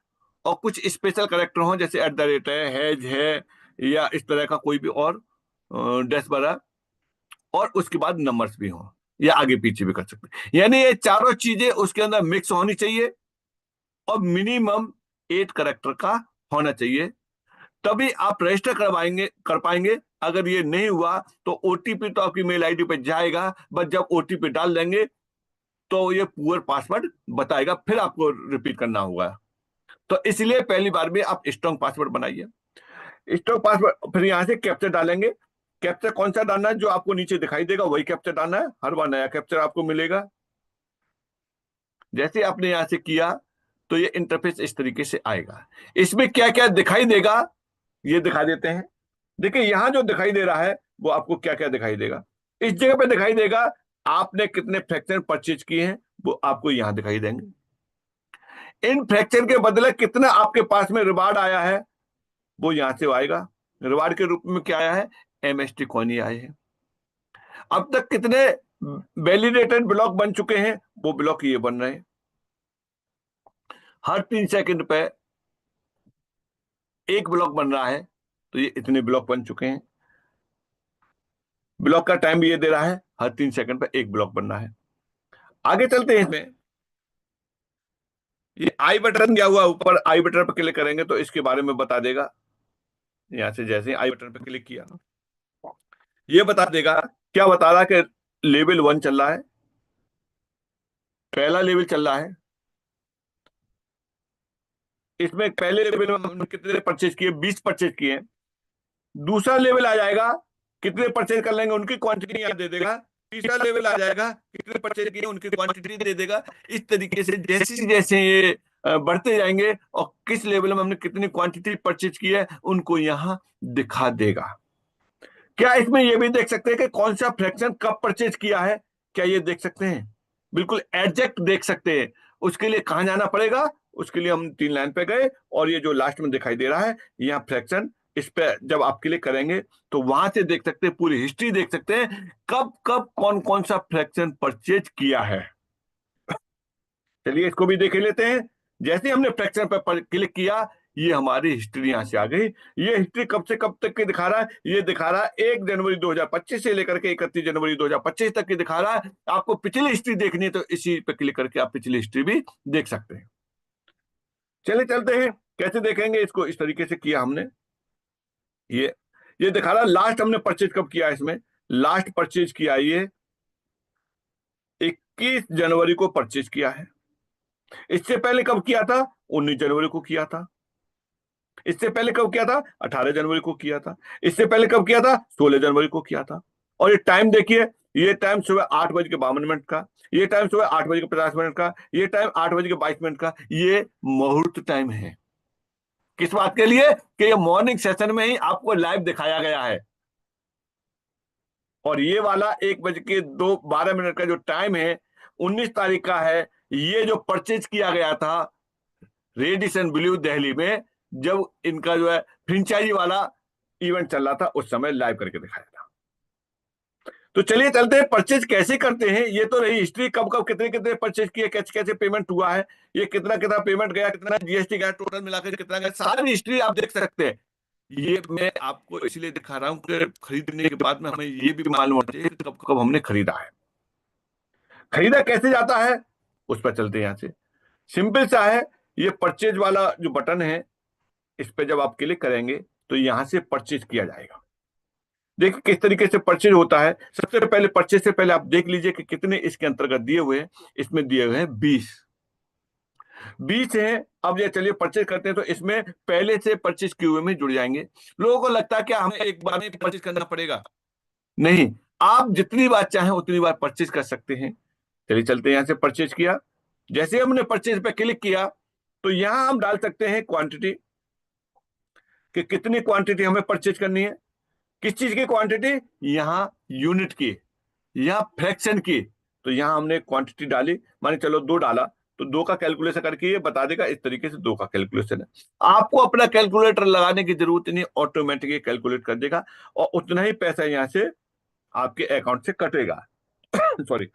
और कुछ स्पेशल कैरेक्टर हो, जैसे @ है, हैज है, या इस तरह का कोई भी और डैश बरा, और उसके बाद नंबर्स भी हो, या आगे पीछे भी कर सकते हैं। यानी ये चारों चीजें उसके अंदर मिक्स होनी चाहिए और मिनिमम 8 कैरेक्टर का होना चाहिए, तभी आप रजिस्टर कर पाएंगे। अगर ये नहीं हुआ तो ओटीपी तो आपकी मेल आईडी पे जाएगा, बस जब ओटीपी डाल देंगे तो ये पुअर पासवर्ड बताएगा, फिर आपको रिपीट करना होगा। तो इसलिए पहली बार में आप स्ट्रॉन्ग पासवर्ड बनाइए। स्ट्रॉन्ग पासवर्ड, फिर यहां से कैप्चर डालेंगे। कैप्चर कौन सा डालना है? जो आपको नीचे दिखाई देगा वही कैप्चर डालना है, हर बार नया कैप्चर आपको मिलेगा। जैसे आपने यहां से किया तो ये इंटरफेस इस तरीके से आएगा। इसमें क्या क्या दिखाई देगा ये दिखा देते हैं। देखिए यहां जो दिखाई दे रहा है वो आपको क्या क्या दिखाई देगा। इस जगह पे दिखाई देगा आपने कितने फ्रैक्शन परचेज किए हैं, वो आपको यहां दिखाई देंगे। इन फ्रैक्शन के बदले कितना आपके पास में रिवार्ड आया है वो यहां से आएगा। रिवार्ड के रूप में क्या आया है? MST कॉइन ही आए हैं। अब तक कितने वैलिडेटेड ब्लॉक बन चुके हैं, वो ब्लॉक ये बन रहे हैं। हर 3 सेकंड पे एक ब्लॉक बन रहा है, तो ये इतने ब्लॉक बन चुके हैं। ब्लॉक का टाइम भी ये दे रहा है, हर 3 सेकंड पे एक ब्लॉक बनना है। आगे चलते हैं। इसमें ये आई बटन गया हुआ, ऊपर आई बटन पर क्लिक करेंगे तो इसके बारे में बता देगा। यहां से जैसे आई बटन पर क्लिक किया, ये बता देगा। क्या बता रहा है कि लेवल 1 चल रहा है, पहला लेवल चल रहा है। इसमें पहले लेवल में हमने कितने परचेज किए? 20 परचेज किए। दूसरा लेवल आ जाएगा, कितने परचेज कर लेंगे उनकी क्वांटिटी यहाँ दे देगा। तीसरा लेवल आ जाएगा, कितने परचेज किए उनकी क्वांटिटी दे देगा। इस तरीके से जैसे जैसे ये बढ़ते जाएंगे और किस लेवल में हमने कितनी क्वांटिटी परचेज की है उनको यहाँ दिखा देगा। क्या इसमें ये भी देख सकते हैं कि कौन सा फ्रैक्शन कब परचेज किया है? क्या ये देख सकते हैं? बिल्कुल एग्जैक्ट देख सकते हैं। उसके लिए कहां जाना पड़ेगा? उसके लिए हम 3 लाइन पे गए और ये जो लास्ट में दिखाई दे रहा है यहाँ फ्रैक्शन, इस पे जब आप क्लिक करेंगे तो वहां से देख सकते हैं, पूरी हिस्ट्री देख सकते हैं, कब कब कौन कौन सा फ्रैक्शन परचेज किया है। चलिए इसको भी देख लेते हैं। जैसे ही हमने फ्रैक्शन पर क्लिक किया, ये हमारी हिस्ट्री यहां से आ गई। ये हिस्ट्री कब से कब तक की दिखा रहा है? ये दिखा रहा है 1 जनवरी 2025 से लेकर के 31 जनवरी 2025 तक की दिखा रहा है। आपको पिछली हिस्ट्री देखनी है तो इसी पे क्लिक करके आप पिछली हिस्ट्री भी देख सकते हैं। चलिए चलते हैं, कैसे देखेंगे इसको। इस तरीके से किया हमने। ये ये दिखा रहा है लास्ट हमने परचेज कब किया। इसमें लास्ट परचेज किया ये 21 जनवरी को परचेज किया है। इससे पहले कब किया था? 19 जनवरी को किया था। इससे पहले कब किया था? 18 जनवरी को किया था। इससे पहले कब किया था? 16 जनवरी को किया था। और ये टाइम देखिए, ये टाइम सुबह 8:52 का, ये टाइम सुबह 8:50 का, ये टाइम 8:22 का। ये मुहूर्त टाइम है। किस बात के लिए? कि ये मॉर्निंग सेशन में ही आपको लाइव दिखाया गया है। और ये वाला 1:12 का जो टाइम है, 19 तारीख का है। ये जो परचेज किया गया था रेडिसन ब्लू दिल्ली में, जब इनका जो है फ्रेंचाइजी वाला इवेंट चल रहा था, उस समय लाइव करके दिखाया था। तो चलिए चलते हैं, परचेज कैसे करते हैं। ये तो रही हिस्ट्री, कब कब कितने कितने परचेज किए, कैसे कैसे पेमेंट हुआ है, ये कितना कितना पेमेंट गया, कितना जीएसटी गया, टोटल मिलाकर कितना गया, सारी हिस्ट्री आप देख सकते हैं। ये मैं आपको इसलिए दिखा रहा हूं कि खरीदने के बाद में हमें ये भी मालूम होना चाहिए कि कब कब हमने खरीदा है। खरीदा कैसे जाता है, उस पर चलते हैं। यहां से सिंपल सा है। ये परचेज वाला जो बटन है, इस पे जब आप क्लिक करेंगे तो यहां से परचेज किया जाएगा। देखिए किस तरीके से परचेज होता है। सबसे पहले परचेज से पहले आप देख लीजिए कि कितने इसके अंतर्गत दिए हुए हैं। इसमें दिए हुए हैं 20 है। अब ये चलिए परचेज करते हैं, तो इसमें पहले से परचेज किए हुए में जुड़ जाएंगे। लोगों को लगता है कि हमें एक बार में परचेज करना पड़ेगा। नहीं, आप जितनी बार चाहें उतनी बार परचेज कर सकते हैं। चलिए चलते हैं, यहां से परचेज किया। जैसे हमने परचेज पे क्लिक किया तो यहां हम डाल सकते हैं क्वांटिटी, कि कितनी क्वांटिटी हमें परचेज करनी है। किस चीज की क्वांटिटी? यहाँ यूनिट की या फ्रैक्शन की। तो यहां हमने क्वांटिटी डाली, माने चलो 2 डाला, तो 2 का कैलकुलेशन करके ये बता देगा। इस तरीके से 2 का कैलकुलेशन है। आपको अपना कैलकुलेटर लगाने की जरूरत नहीं, ऑटोमेटिक कैलकुलेट कर देगा और उतना ही पैसा यहां से आपके अकाउंट से कटेगा। सॉरी।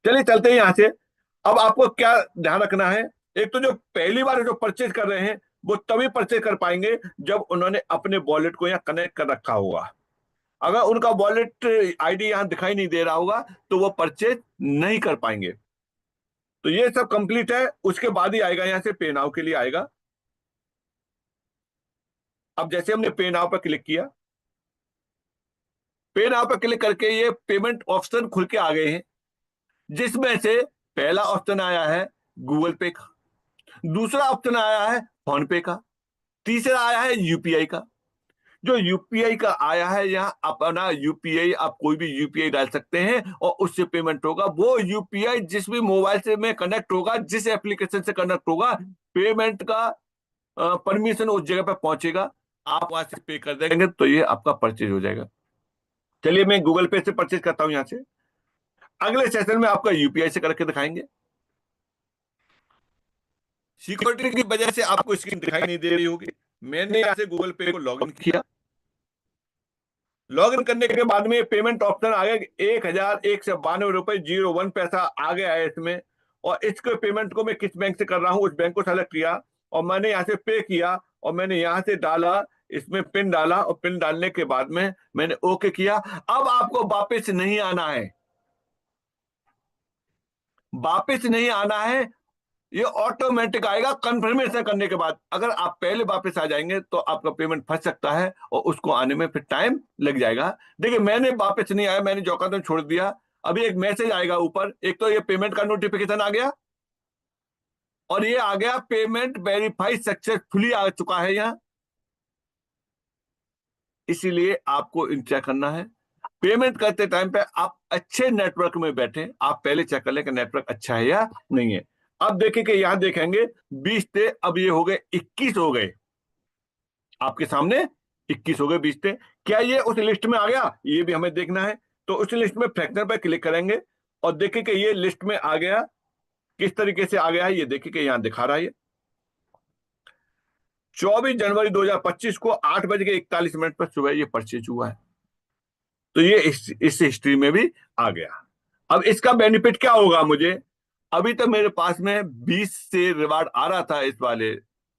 चलिए चलते हैं यहां से। अब आपको क्या ध्यान रखना है, एक तो जो पहली बार जो परचेज कर रहे हैं वो तभी परचेज कर पाएंगे जब उन्होंने अपने वॉलेट को यहाँ कनेक्ट कर रखा होगा। अगर उनका वॉलेट आईडी यहां दिखाई नहीं दे रहा होगा तो वो परचेज नहीं कर पाएंगे। तो ये सब कंप्लीट है, उसके बाद ही आएगा यहां से पे नाउ के लिए आएगा। अब जैसे हमने पे नाउ पर क्लिक किया, पे नाउ पर क्लिक करके ये पेमेंट ऑप्शन खुल के आ गए हैं, जिसमें से पहला ऑप्शन आया है गूगल पे का, दूसरा ऑप्शन आया है फोन पे का, तीसरा आया है यूपीआई का। जो यूपीआई का आया है, यहाँ अपना यूपीआई, आप कोई भी यूपीआई डाल सकते हैं और उससे पेमेंट होगा। वो यूपीआई जिस भी मोबाइल से में कनेक्ट होगा, जिस एप्लीकेशन से कनेक्ट होगा, पेमेंट का परमिशन उस जगह पर पहुंचेगा। आप वहां से पे कर देंगे तो ये आपका परचेज हो जाएगा। चलिए मैं गूगल पे से परचेज करता हूं। यहाँ से अगले सेशन में आपका यूपीआई से करके दिखाएंगे। सिक्योरिटी की वजह से आपको स्क्रीन दिखाई नहीं दे रही होगी। मैंने यहाँ से गूगल पे को लॉग इन किया। लॉग इन करने के बाद में पेमेंट ऑप्शन आ गया, 1,192.01 आ गया है इसमें। और इसके पेमेंट को मैं किस बैंक से कर रहा हूँ उस बैंक को सेलेक्ट किया और मैंने यहाँ से पे किया और मैंने यहाँ से डाला, इसमें पिन डाला और पिन डालने के बाद में मैंने ओके किया। अब आपको वापस नहीं आना है, वापस नहीं आना है। ये ऑटोमेटिक आएगा कंफर्मेशन करने के बाद। अगर आप पहले वापस आ जाएंगे तो आपका पेमेंट फंस सकता है और उसको आने में फिर टाइम लग जाएगा। देखिए मैंने वापस नहीं आया, मैंने जो का तो छोड़ दिया। अभी एक मैसेज आएगा ऊपर, एक तो ये पेमेंट का नोटिफिकेशन आ गया और ये आ गया पेमेंट वेरीफाई सक्सेसफुली आ चुका है यहाँ। इसीलिए आपको चेक करना है पेमेंट करते टाइम पे आप अच्छे नेटवर्क में बैठे। आप पहले चेक कर लें कि नेटवर्क अच्छा है या नहीं है। अब देखिए कि यहां देखेंगे 20 थे, अब ये हो गए 21 हो गए आपके सामने। 21 हो गए, 20 थे। क्या ये उस लिस्ट में आ गया? ये भी हमें देखना है। तो उस लिस्ट में फ्रैक्शन पर क्लिक करेंगे और देखिए कि ये लिस्ट में आ गया। किस तरीके से आ गया है ये देखिए कि यहां दिखा रहा है। 24 जनवरी 2025 को 8:41 पर सुबह ये परचेज हुआ है। तो ये इस हिस्ट्री में भी आ गया। अब इसका बेनिफिट क्या होगा मुझे? अभी तो मेरे पास में 20 से रिवार्ड आ रहा था इस वाले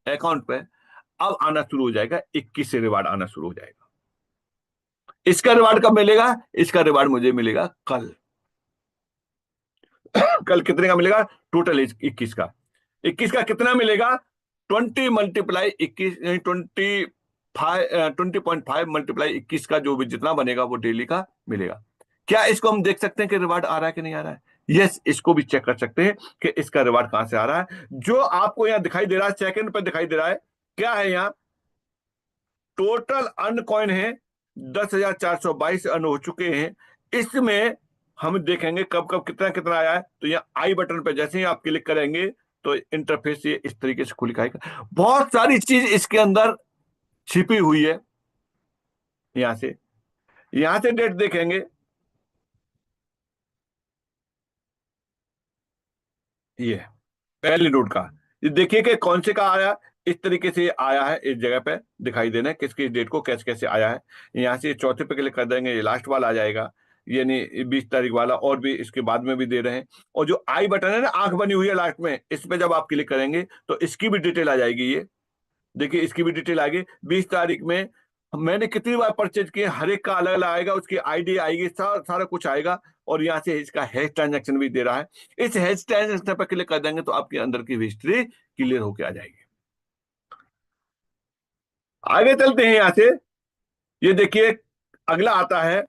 अकाउंट पे, अब आना शुरू हो जाएगा, 21 से रिवार्ड आना शुरू हो जाएगा। इसका रिवार्ड कब मिलेगा? इसका रिवार्ड मुझे मिलेगा कल। कल कितने का मिलेगा? टोटल 21 का। 21 का कितना मिलेगा? 20 मल्टीप्लाई 21, 20.5 मल्टीप्लाई 21 का जो भी जितना बनेगा वो डेली का मिलेगा। क्या इसको हम देख सकते हैं कि रिवार्ड आ रहा है कि नहीं आ रहा है? यस, इसको भी चेक कर सकते हैं कि इसका रिवार्ड कहां से आ रहा है। जो आपको यहाँ दिखाई दे रहा है, सेकंड पे दिखाई दे रहा है, क्या है यहाँ? टोटल अर्न कॉइन है 10,422 अर्न हो चुके हैं। इसमें हम देखेंगे कब कब कितना कितना आया है। तो यहाँ आई बटन पे जैसे ही आप क्लिक करेंगे तो इंटरफेस ये इस तरीके से खुल जाएगा। बहुत सारी चीज इसके अंदर छिपी हुई है। यहां से डेट देखेंगे, ये पहले नोट का, ये देखिए कि कौन से का आया। इस तरीके से आया है, इस जगह पे दिखाई देना है किस किस डेट को कैसे कैसे आया है। यहाँ से चौथे पे क्लिक कर देंगे, ये लास्ट वाला आ जाएगा, यानी 20 तारीख वाला। और भी इसके बाद में भी दे रहे हैं। और जो आई बटन है ना, आंख बनी हुई है लास्ट में, इस पे जब आप क्लिक करेंगे तो इसकी भी डिटेल आ जाएगी। ये देखिए, इसकी भी डिटेल आ गई। 20 तारीख में मैंने कितनी बार परचेज किए, हर एक का अलग अलग आएगा, उसकी आईडी आएगी, सारा कुछ आएगा। और यहाँ से इसका हैश ट्रांजैक्शन भी दे रहा है। इस हैश ट्रांजैक्शन पर क्लिक कर देंगे तो आपके अंदर की हिस्ट्री क्लियर होके आ जाएगी। आगे चलते हैं यहाँ से। ये देखिए, अगला आता है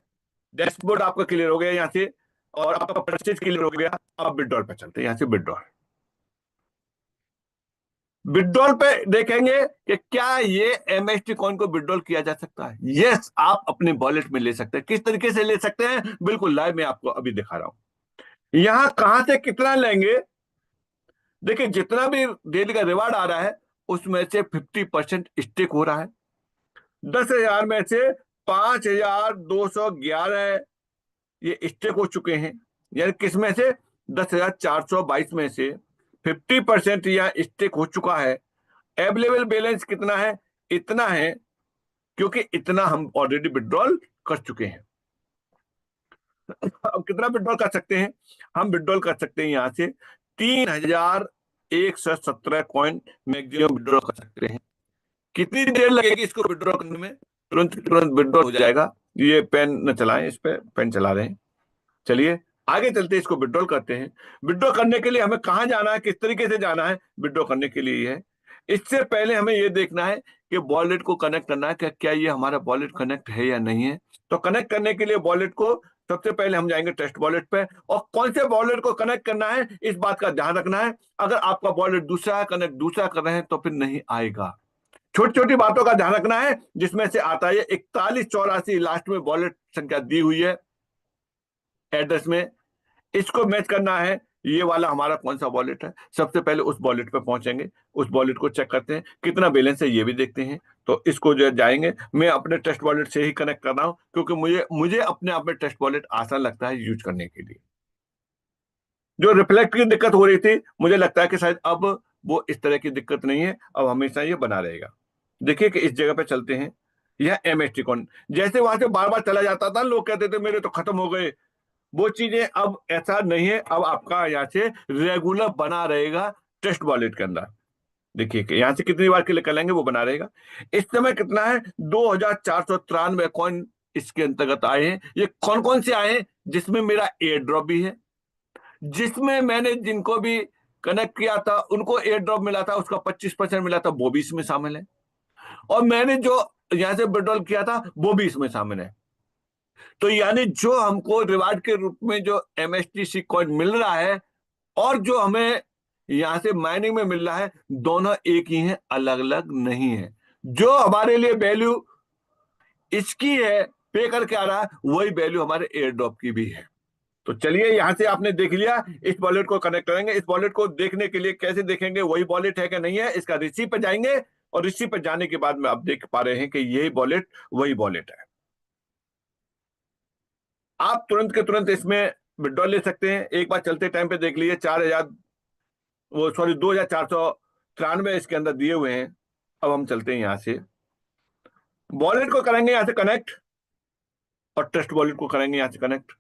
डैशबोर्ड, आपका क्लियर हो गया यहाँ से, और आपका परचेज क्लियर हो गया। अब विड्रॉल पे चलते हैं। यहाँ से विड्रॉल, विड्रॉल पे देखेंगे कि क्या ये एमएसटी कॉइन को विड्रॉल किया जा सकता है। यस, आप अपने वॉलेट में ले सकते हैं। किस तरीके से ले सकते हैं, बिल्कुल लाइव में आपको अभी दिखा रहा हूं। यहां कहां से कितना लेंगे, देखिए जितना भी डेली का रिवार्ड आ रहा है उसमें से 50% स्टेक हो रहा है। 10,000 में से 5,211 ये स्टेक हो चुके हैं। यानी किस में से? 10,422 में से 50% यह स्टेक हो चुका है। अवेलेबल बैलेंस कितना है? इतना है, क्योंकि इतना हम ऑलरेडी विड्रॉल कर चुके हैं। अब कितना विड्रॉल कर सकते हैं? हम विड्रॉल कर सकते हैं यहां से 3,117 कॉइन मैक्सिमम विड्रॉल कर सकते हैं। कितनी देर लगेगी इसको विड्रॉल करने में? तुरंत तुरंत विड्रॉल हो जाएगा। ये पेन न चलाएं, इस पे पेन चला रहे हैं। चलिए आगे चलते हैं, इसको विड्रॉल करते हैं। विड्रॉ करने के लिए हमें कहां जाना है, किस तरीके से जाना है विड्रॉ करने के लिए है। इससे पहले हमें यह देखना है कि वॉलेट को कनेक्ट करना है कि क्या ये हमारा वॉलेट कनेक्ट है या नहीं है। तो कनेक्ट करने के लिए वॉलेट को सबसे पहले हम जाएंगे टेस्ट वॉलेट पे। और कौन से वॉलेट को कनेक्ट करना है इस बात का ध्यान रखना है। अगर आपका वॉलेट दूसरा कनेक्ट दूसरा कर रहे हैं तो फिर नहीं आएगा। छोटी छोटी बातों का ध्यान रखना है, जिसमें से आता है 4184 लास्ट में वॉलेट संख्या दी हुई है एड्रेस में। इसको मैच करना है, ये वाला हमारा कौन सा वॉलेट है। सबसे पहले उस वॉलेट पे पहुंचेंगे, उस वॉलेट को चेक करते हैं कितना बैलेंस है, ये भी देखते हैं। तो इसको जो जाएंगे, मैं अपने टेस्ट वॉलेट से ही कनेक्ट कर रहा हूं, क्योंकि मुझे मुझे अपने आप में टेस्ट वॉलेट आसान लगता है यूज करने के लिए। जो रिफ्लेक्ट की दिक्कत हो रही थी, मुझे लगता है कि शायद अब वो इस तरह की दिक्कत नहीं है, अब हमेशा ये बना रहेगा। देखिए कि इस जगह पे चलते हैं, यह एमएसटी कॉन। जैसे वहां से बार बार चला जाता था, लोग कहते थे मेरे तो खत्म हो गए, वो चीजें अब ऐसा नहीं है। अब आपका यहाँ से रेगुलर बना रहेगा टेस्ट वॉलेट के अंदर। देखिए कि यहाँ से कितनी बार क्लिक कर लेंगे वो बना रहेगा। इस समय कितना है? 2,493 कॉइन इसके अंतर्गत आए हैं। ये कौन कौन से आए हैं? जिसमें मेरा एयर ड्रॉप भी है, जिसमें मैंने जिनको भी कनेक्ट किया था उनको एयर ड्रॉप मिला था, उसका 25% मिला था, वो भी इसमें शामिल है। और मैंने जो यहाँ से विड्रॉल किया था वो भी इसमें शामिल है। तो यानी जो हमको रिवार्ड के रूप में जो एमएसटीसी कॉइन मिल रहा है और जो हमें यहां से माइनिंग में मिल रहा है, दोनों एक ही हैं, अलग अलग नहीं है। जो हमारे लिए वैल्यू इसकी है पे करके आ रहा है, वही वैल्यू हमारे एयर ड्रॉप की भी है। तो चलिए, यहां से आपने देख लिया, इस वॉलेट को कनेक्ट करेंगे। इस वॉलेट को देखने के लिए कैसे देखेंगे, वही वॉलेट है कि नहीं है, इसका रिसीव पे जाएंगे। और रिसीव पे जाने के बाद में आप देख पा रहे हैं कि यही वॉलेट वही वॉलेट है। आप तुरंत के तुरंत इसमें विड्रॉल ले सकते हैं। एक बार चलते टाइम पे देख लीजिए, 4,000, वो सॉरी 2,493 इसके अंदर दिए हुए हैं। अब हम चलते हैं यहां से, वॉलेट को करेंगे यहां से कनेक्ट, और ट्रस्ट वॉलेट को करेंगे यहां से कनेक्ट।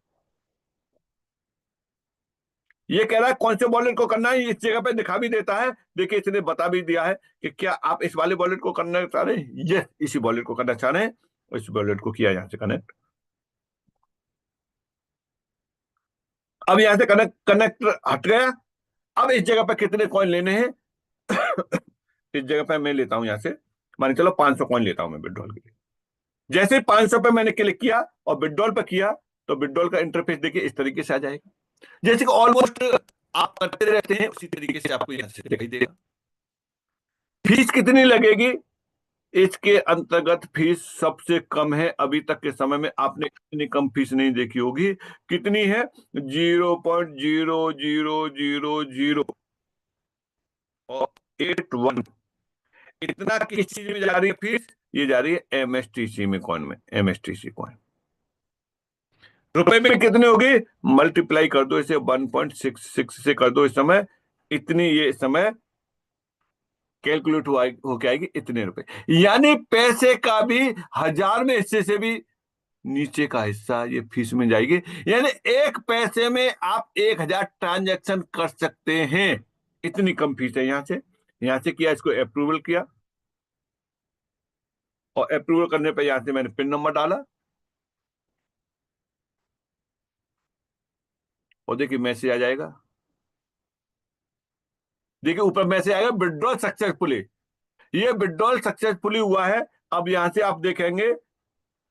ये कह रहा है कौन से वॉलेट को करना है, इस जगह पे दिखा भी देता है। देखिए इसने बता भी दिया है कि क्या आप इस वाले वॉलेट को करना चाह रहे हैं, ये इसी वॉलेट को करना चाह रहे हैं, इस वॉलेट को किया यहाँ से कनेक्ट। अब यहाँ से कनेक्ट कनेक्ट हट गया। अब इस जगह पे कितने कॉइन लेने हैं इस जगह पे मैं लेता हूं यहाँ से, मान के चलो 500 कॉइन लेता हूं मैं विड्रॉल के लिए। जैसे ही 500 पे मैंने क्लिक किया और विड्रॉल पे किया, तो विड्रॉल का इंटरफेस देखिए इस तरीके से आ जाएगा, जैसे कि ऑलमोस्ट आप करते रहते हैं उसी तरीके से आपको यहाँ से दिखाई देगा। फीस कितनी लगेगी, इसके अंतर्गत फीस सबसे कम है, अभी तक के समय में आपने इतनी कम फीस नहीं देखी होगी। कितनी है, 0.0000 और 81। इतना किस चीज में जा रही है फीस, ये जा रही है एमएसटीसी में, कौन में, एमएसटीसी कॉइन। रुपए में कितनी होगी, मल्टीप्लाई कर दो इसे 1.66 से कर दो, इस समय इतनी, ये समय कैलकुलेट हुआ होके आएगी इतने रुपए। यानी पैसे का भी 1000 में हिस्से से भी नीचे का हिस्सा ये फीस में जाएगी। यानी 1 पैसे में आप 1000 ट्रांजैक्शन कर सकते हैं, इतनी कम फीस है। यहां से किया, इसको अप्रूवल किया, और अप्रूवल करने पर यहां से मैंने पिन नंबर डाला, और देखिए मैसेज आ जाएगा। देखिए ऊपर मैसेज आएगा विड्रॉल सक्सेसफुली, ये विड्रॉल सक्सेसफुली हुआ है। अब यहां से आप देखेंगे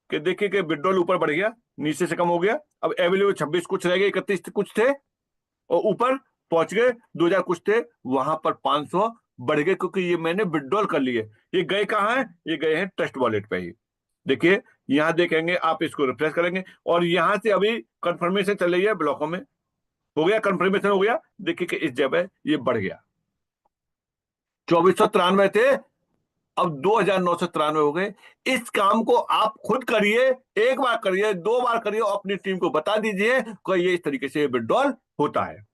कि देखिए कि विड्रॉल ऊपर बढ़ गया, नीचे से कम हो गया। अब अवेलेबल 26 कुछ रह गए, 31 कुछ थे, और ऊपर पहुंच गए 2000 कुछ थे, वहां पर 500 बढ़ गए, क्योंकि ये मैंने विड्रॉल कर लिए। ये गए कहाँ हैं, ये गए हैं ट्रस्ट वॉलेट पे ही। देखिए यहां देखेंगे, आप इसको रिफ्रेश करेंगे, और यहां से अभी कंफर्मेशन चल रही है ब्लॉकों में, हो गया कंफर्मेशन हो गया। देखिए कि इस जगह ये बढ़ गया, 2493 थे, अब 2993 हो गए। इस काम को आप खुद करिए, एक बार करिए, 2 बार करिए, और अपनी टीम को बता दीजिए कि ये इस तरीके से विड्रॉल होता है।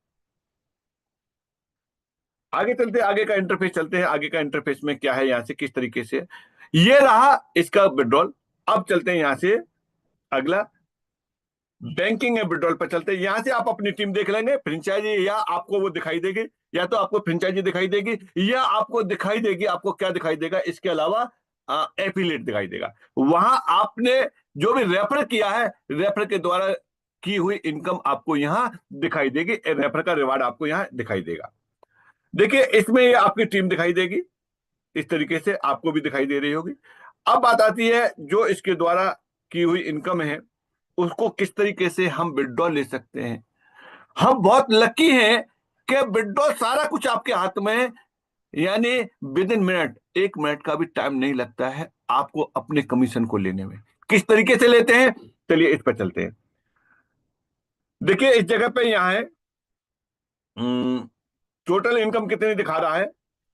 आगे चलते, आगे का इंटरफेस चलते हैं, आगे का इंटरफेस में क्या है, यहां से किस तरीके से, ये रहा इसका विड्रॉल। अब चलते हैं यहां से अगला, बैंकिंग एंड विड्रॉल पर चलते हैं। यहां से आप अपनी टीम देख लेंगे, फ्रेंचाइजी या आपको वो दिखाई देगी, या तो आपको फ्रेंचाइजी दिखाई देगी, या आपको दिखाई देगी, आपको क्या दिखाई देगा इसके अलावा, एफिलिएट दिखाई देगा। वहां आपने जो भी रेफर किया है, रेफर के द्वारा की हुई इनकम आपको यहां दिखाई देगी, रेफर का रिवार्ड आपको यहां दिखाई देगा। देखिए इसमें ये आपकी टीम दिखाई देगी, इस तरीके से आपको भी दिखाई दे रही होगी। अब बात आती है जो इसके द्वारा की हुई इनकम है, उसको किस तरीके से हम विड्रॉ ले सकते हैं। हम बहुत लकी हैं कि विड्रॉ सारा कुछ आपके हाथ में है, यानी विद इन मिनट, 1 मिनट का भी टाइम नहीं लगता है आपको अपने कमीशन को लेने में। किस तरीके से लेते हैं, चलिए इस पर चलते हैं। देखिए इस जगह पे यहां है, टोटल इनकम कितनी दिखा रहा है,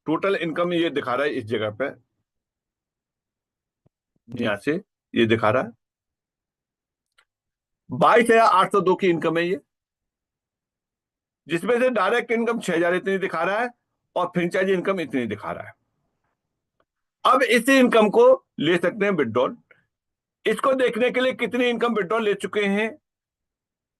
टोटल इनकम ये दिखा रहा है इस जगह पे, यहां से ये दिखा रहा है 22,802 की इनकम है ये, जिसमें से डायरेक्ट इनकम 6,000 इतनी दिखा रहा है, और फ्रेंचाइजी इनकम इतनी दिखा रहा है। अब इसी इनकम को ले सकते हैं विड्रॉल। इसको देखने के लिए कितनी इनकम विड्रॉल ले चुके हैं,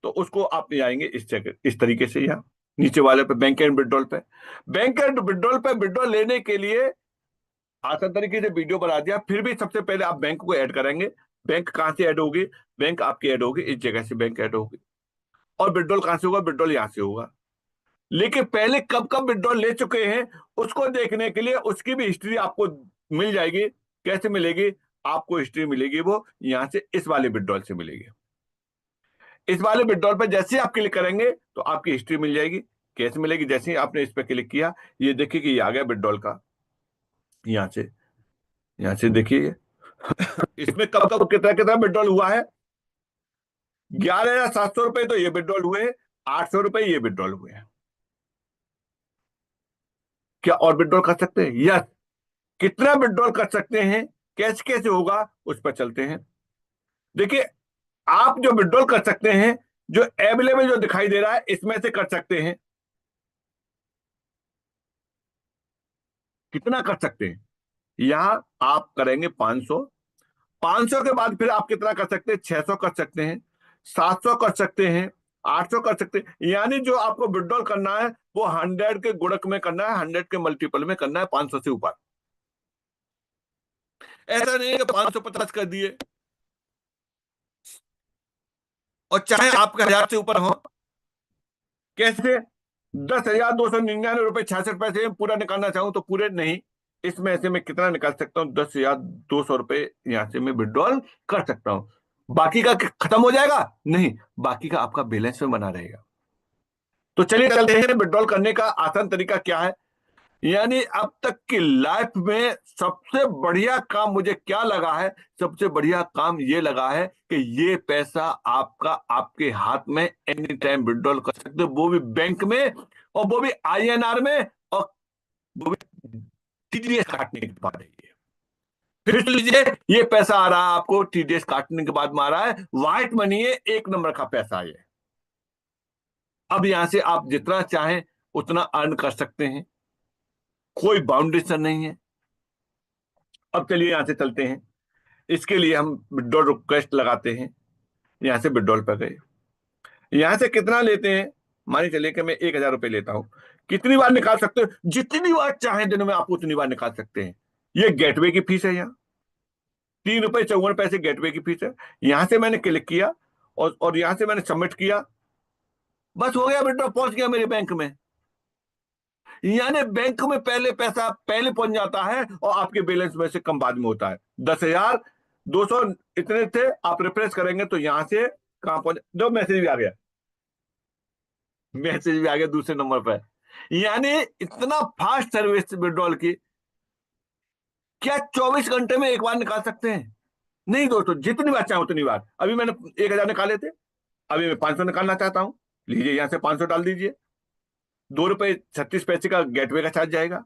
तो उसको आप ले आएंगे इस जगह, इस तरीके से, यहाँ नीचे वाले पे बैंक एंड विड्रॉल पे, बैंक एंड विड्रॉल पे विड्रॉल लेने के लिए आसान तरीके से वीडियो बना दिया। फिर भी सबसे पहले आप बैंक को ऐड करेंगे। बैंक कहां से ऐड होगी, बैंक आपकी ऐड होगी इस जगह से, बैंक ऐड होगी। और विड्रॉल कहां से होगा, विड्रॉल यहां से होगा। लेकिन पहले कब कब विड्रॉल ले चुके हैं, उसको देखने के लिए उसकी भी हिस्ट्री आपको मिल जाएगी। कैसे मिलेगी, आपको हिस्ट्री मिलेगी वो यहां से, इस वाले विड्रॉल से मिलेगी। इस वाले विड्रॉल पर जैसे आप क्लिक करेंगे तो आपकी हिस्ट्री मिल जाएगी। कैसे मिलेगी, जैसे ही आपने इस पर क्लिक किया, ये देखिए कि ये आ गया विड्रॉल का, यहां से देखिए इसमें कब कब कितना कितना विड्रॉल हुआ है। 11,700 रुपए तो ये विड्रॉल हुए, 800 रुपए ये विड्रॉल हुए हैं। क्या और विड्रॉल कर सकते हैं, यस। कितना विड्रॉल कर सकते हैं, कैसे कैसे होगा, उस पर चलते हैं। देखिए आप जो विड्रॉल कर सकते हैं, जो अवेलेबल जो दिखाई दे रहा है इसमें से कर सकते हैं। कितना कर सकते हैं, यहां आप करेंगे 500, 500 के बाद फिर आप कितना कर सकते हैं, 600 कर सकते हैं, 700 कर सकते हैं, 800 कर सकते हैं। यानी जो आपको विड्रॉल करना है वो 100 के गुणक में करना है, 100 के मल्टीपल में करना है, 500 से ऊपर। ऐसा नहीं है कि 550 कर दिए और चाहे आपके 1000 से ऊपर हो। कैसे? 10,299 रुपए 66 पैसे में पूरा निकालना चाहूं तो पूरे नहीं, इसमें से मैं कितना निकाल सकता हूँ? 10,200 रुपए यहाँ से मैं विड्रॉल कर सकता हूँ। बाकी का खत्म हो जाएगा? नहीं, बाकी का आपका बैलेंस में बना रहेगा। तो चलिए चलते हैं, विड्रॉल करने का आसान तरीका क्या है। यानी अब तक की लाइफ में सबसे बढ़िया काम मुझे क्या लगा है? सबसे बढ़िया काम ये लगा है कि ये पैसा आपका आपके हाथ में एनी टाइम विड्रॉल कर सकते हो, वो भी बैंक में, और वो भी आईएनआर में, और वो भी टीडीएस काटने के बाद। फिर सुन लीजिए, ये पैसा आ रहा है आपको टीडीएस काटने के बाद में आ रहा है, व्हाइट मनी है, 1 नंबर का पैसा है। अब यहां से आप जितना चाहें उतना अर्न कर सकते हैं, कोई बाउंडेशन नहीं है। अब चलिए यहां से चलते हैं, इसके लिए हम विड्रॉल रिक्वेस्ट लगाते हैं। यहां से विड्रॉल पर गए, यहां से कितना लेते हैं? मान चलिए कि मैं 1,000 रुपए लेता हूं। कितनी बार निकाल सकते हो? जितनी बार चाहे दिन में आप उतनी बार निकाल सकते हैं। ये गेटवे की फीस है, यहाँ 3 रुपए 54 पैसे गेटवे की फीस है। यहां से मैंने क्लिक किया और यहां से मैंने सबमिट किया, बस हो गया, विड्रॉल पहुंच गया मेरे बैंक में। यानी बैंक में पहले पैसा पहले पहुंच जाता है और आपके बैलेंस में से कम बाद में होता है। 10,200 इतने थे, आप रिफ्रेश करेंगे तो यहां से कहां पहुंच, दो मैसेज भी आ गया, मैसेज भी आ गया दूसरे नंबर पर। यानी इतना फास्ट सर्विस विड्रॉल की। क्या 24 घंटे में एक बार निकाल सकते हैं? नहीं दोस्तों, जितनी बार चाहे उतनी बार। अभी मैंने 1,000 निकाले थे, अभी मैं 500 निकालना चाहता हूं, लीजिए यहां से 500 डाल दीजिए। 2 रुपए 36 पैसे का गेटवे का चार्ज जाएगा।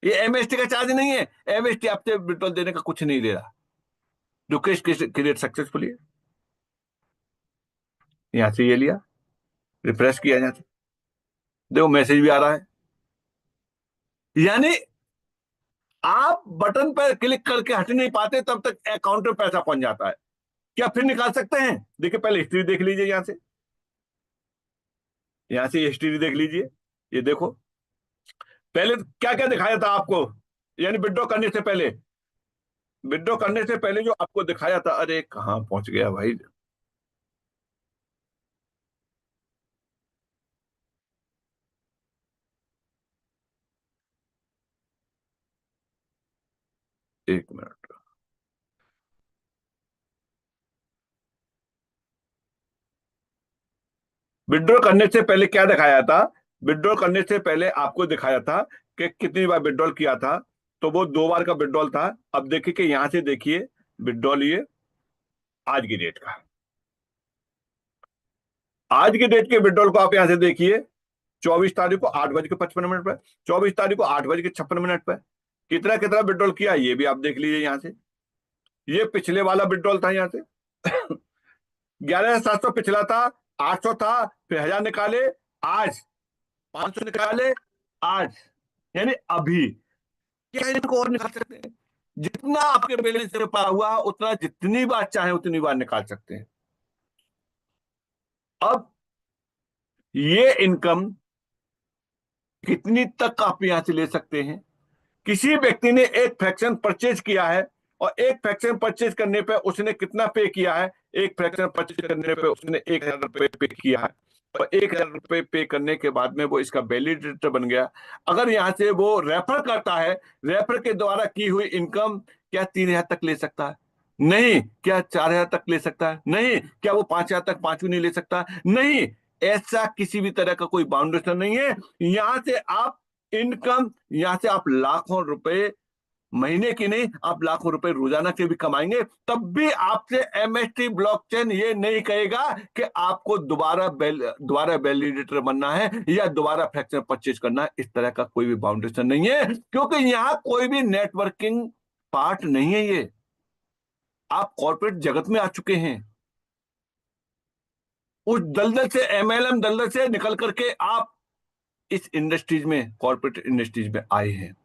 ये एमएसटी का चार्ज नहीं है, एमएसटी आपसे विड्रॉल देने का कुछ नहीं दे रहा। रिक्वेस्ट क्रिएट सक्सेसफुली, यहां से ये लिया, रिफ्रेश किया यहां से, देखो मैसेज भी आ रहा है। यानी आप बटन पर क्लिक करके हट नहीं पाते तब तक अकाउंट में पैसा पहुंच जाता है। क्या फिर निकाल सकते हैं? देखिए पहले हिस्ट्री देख लीजिए, यहां से हिस्ट्री देख लीजिए। ये देखो पहले क्या क्या दिखाया था आपको, यानी विड्रॉ करने से पहले, विड्रॉ करने से पहले जो आपको दिखाया था, अरे कहां पहुंच गया भाई, एक मिनट। विड्रॉ करने से पहले क्या दिखाया था? विड्रॉ करने से पहले आपको दिखाया था कि कितनी बार विड्रॉल किया था, तो वो 2 बार का विड्रॉल था। अब देखिए कि यहां से देखिए विड्रॉल, ये आज की डेट का, आज की डेट के विड्रॉल को आप यहां से देखिए, 24 तारीख को 8:55 पर, 24 तारीख को 8:56 पर कितना कितना विड्रॉल किया, ये भी आप देख लीजिए यहां से। ये पिछले वाला विड्रॉल था, यहां से 11,700 पिछला था, 800 था, फिर 1,000 निकाले आज, 500 निकाले आज, यानी अभी। क्या इनको और निकाल सकते हैं? जितना आपके बैलेंस में पड़ा हुआ उतना जितनी बार चाहे उतनी बार निकाल सकते हैं। अब ये इनकम कितनी तक आप यहां से ले सकते हैं? किसी व्यक्ति ने एक फ्रैक्शन परचेज किया है और एक फ्रैक्शन परचेज करने पे उसने कितना पे किया है? एक फ्रैक्शन परचेज करने पे उसने 1,000 रुपए पे किया है, और 1,000 रुपए पे करने के बाद में वो इसका वैलिडेटर बन गया। अगर यहां से वो रेफर करता है, रेफर के द्वारा की हुई इनकम क्या 3,000 तक ले सकता है? नहीं। क्या 4,000 तक ले सकता है? नहीं। क्या वो 5,000 तक पांचवी नहीं ले सकता? नहीं। ऐसा किसी भी तरह का कोई बाउंडेशन नहीं है। यहां से आप इनकम, यहां से आप लाखों रुपए महीने की नहीं, आप लाखों रुपए रोजाना के भी कमाएंगे, तब भी आपसे एमएसटी ब्लॉकचेन ये नहीं कहेगा कि आपको दोबारा वैलिडेटर बनना है या दोबारा फ्रैक्चर परचेज करना है। इस तरह का कोई भी बाउंडेशन नहीं है, क्योंकि यहां कोई भी नेटवर्किंग पार्ट नहीं है। ये आप कॉर्पोरेट जगत में आ चुके हैं, उस दलदल से, एमएलएम दलदल से निकल करके आप इस इंडस्ट्रीज में, कॉर्पोरेट इंडस्ट्रीज में आए हैं।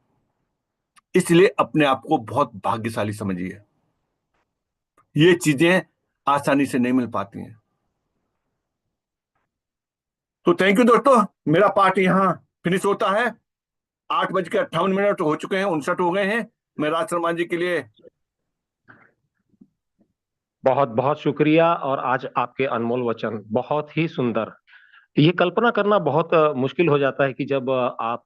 इसलिए अपने आप को बहुत भाग्यशाली समझिए। ये चीजें आसानी से नहीं मिल पाती हैं। तो थैंक यू दोस्तों, मेरा पार्ट यहाँ फिनिश होता है। 8:58 हो चुके हैं, 59 हो गए हैं। मैं राज शर्मा जी के लिए बहुत बहुत शुक्रिया। और आज आपके अनमोल वचन बहुत ही सुंदर। ये कल्पना करना बहुत मुश्किल हो जाता है कि जब आप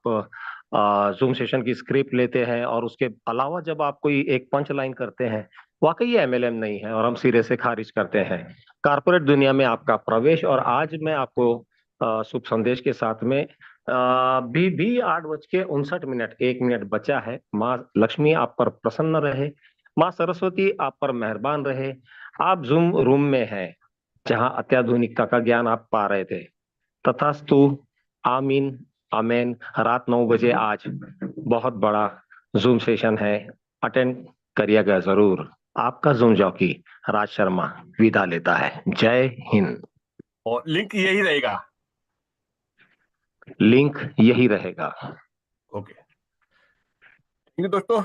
जूम सेशन की स्क्रिप्ट लेते हैं और उसके अलावा जब आप कोई एक पंच लाइन करते हैं, वाकई ये एमएलएम नहीं है और हम सिरे से खारिज करते हैं। कारपोरेट दुनिया में आपका प्रवेश, और आज मैं आपको शुभ संदेश के साथ में भी 8:59, 1 मिनट बचा है। माँ लक्ष्मी आप पर प्रसन्न रहे, माँ सरस्वती आप पर मेहरबान रहे। आप जूम रूम में हैं जहां अत्याधुनिकता का ज्ञान आप पा रहे थे। तथास्तु। आमीन। अमेन। रात 9 बजे आज बहुत बड़ा जूम सेशन है, अटेंड करिएगा जरूर। आपका जूम जॉकी राज शर्मा विदा लेता है। जय हिंद। और लिंक यही रहेगा। लिंक यही रहेगा। ओके, ठीक है दोस्तों।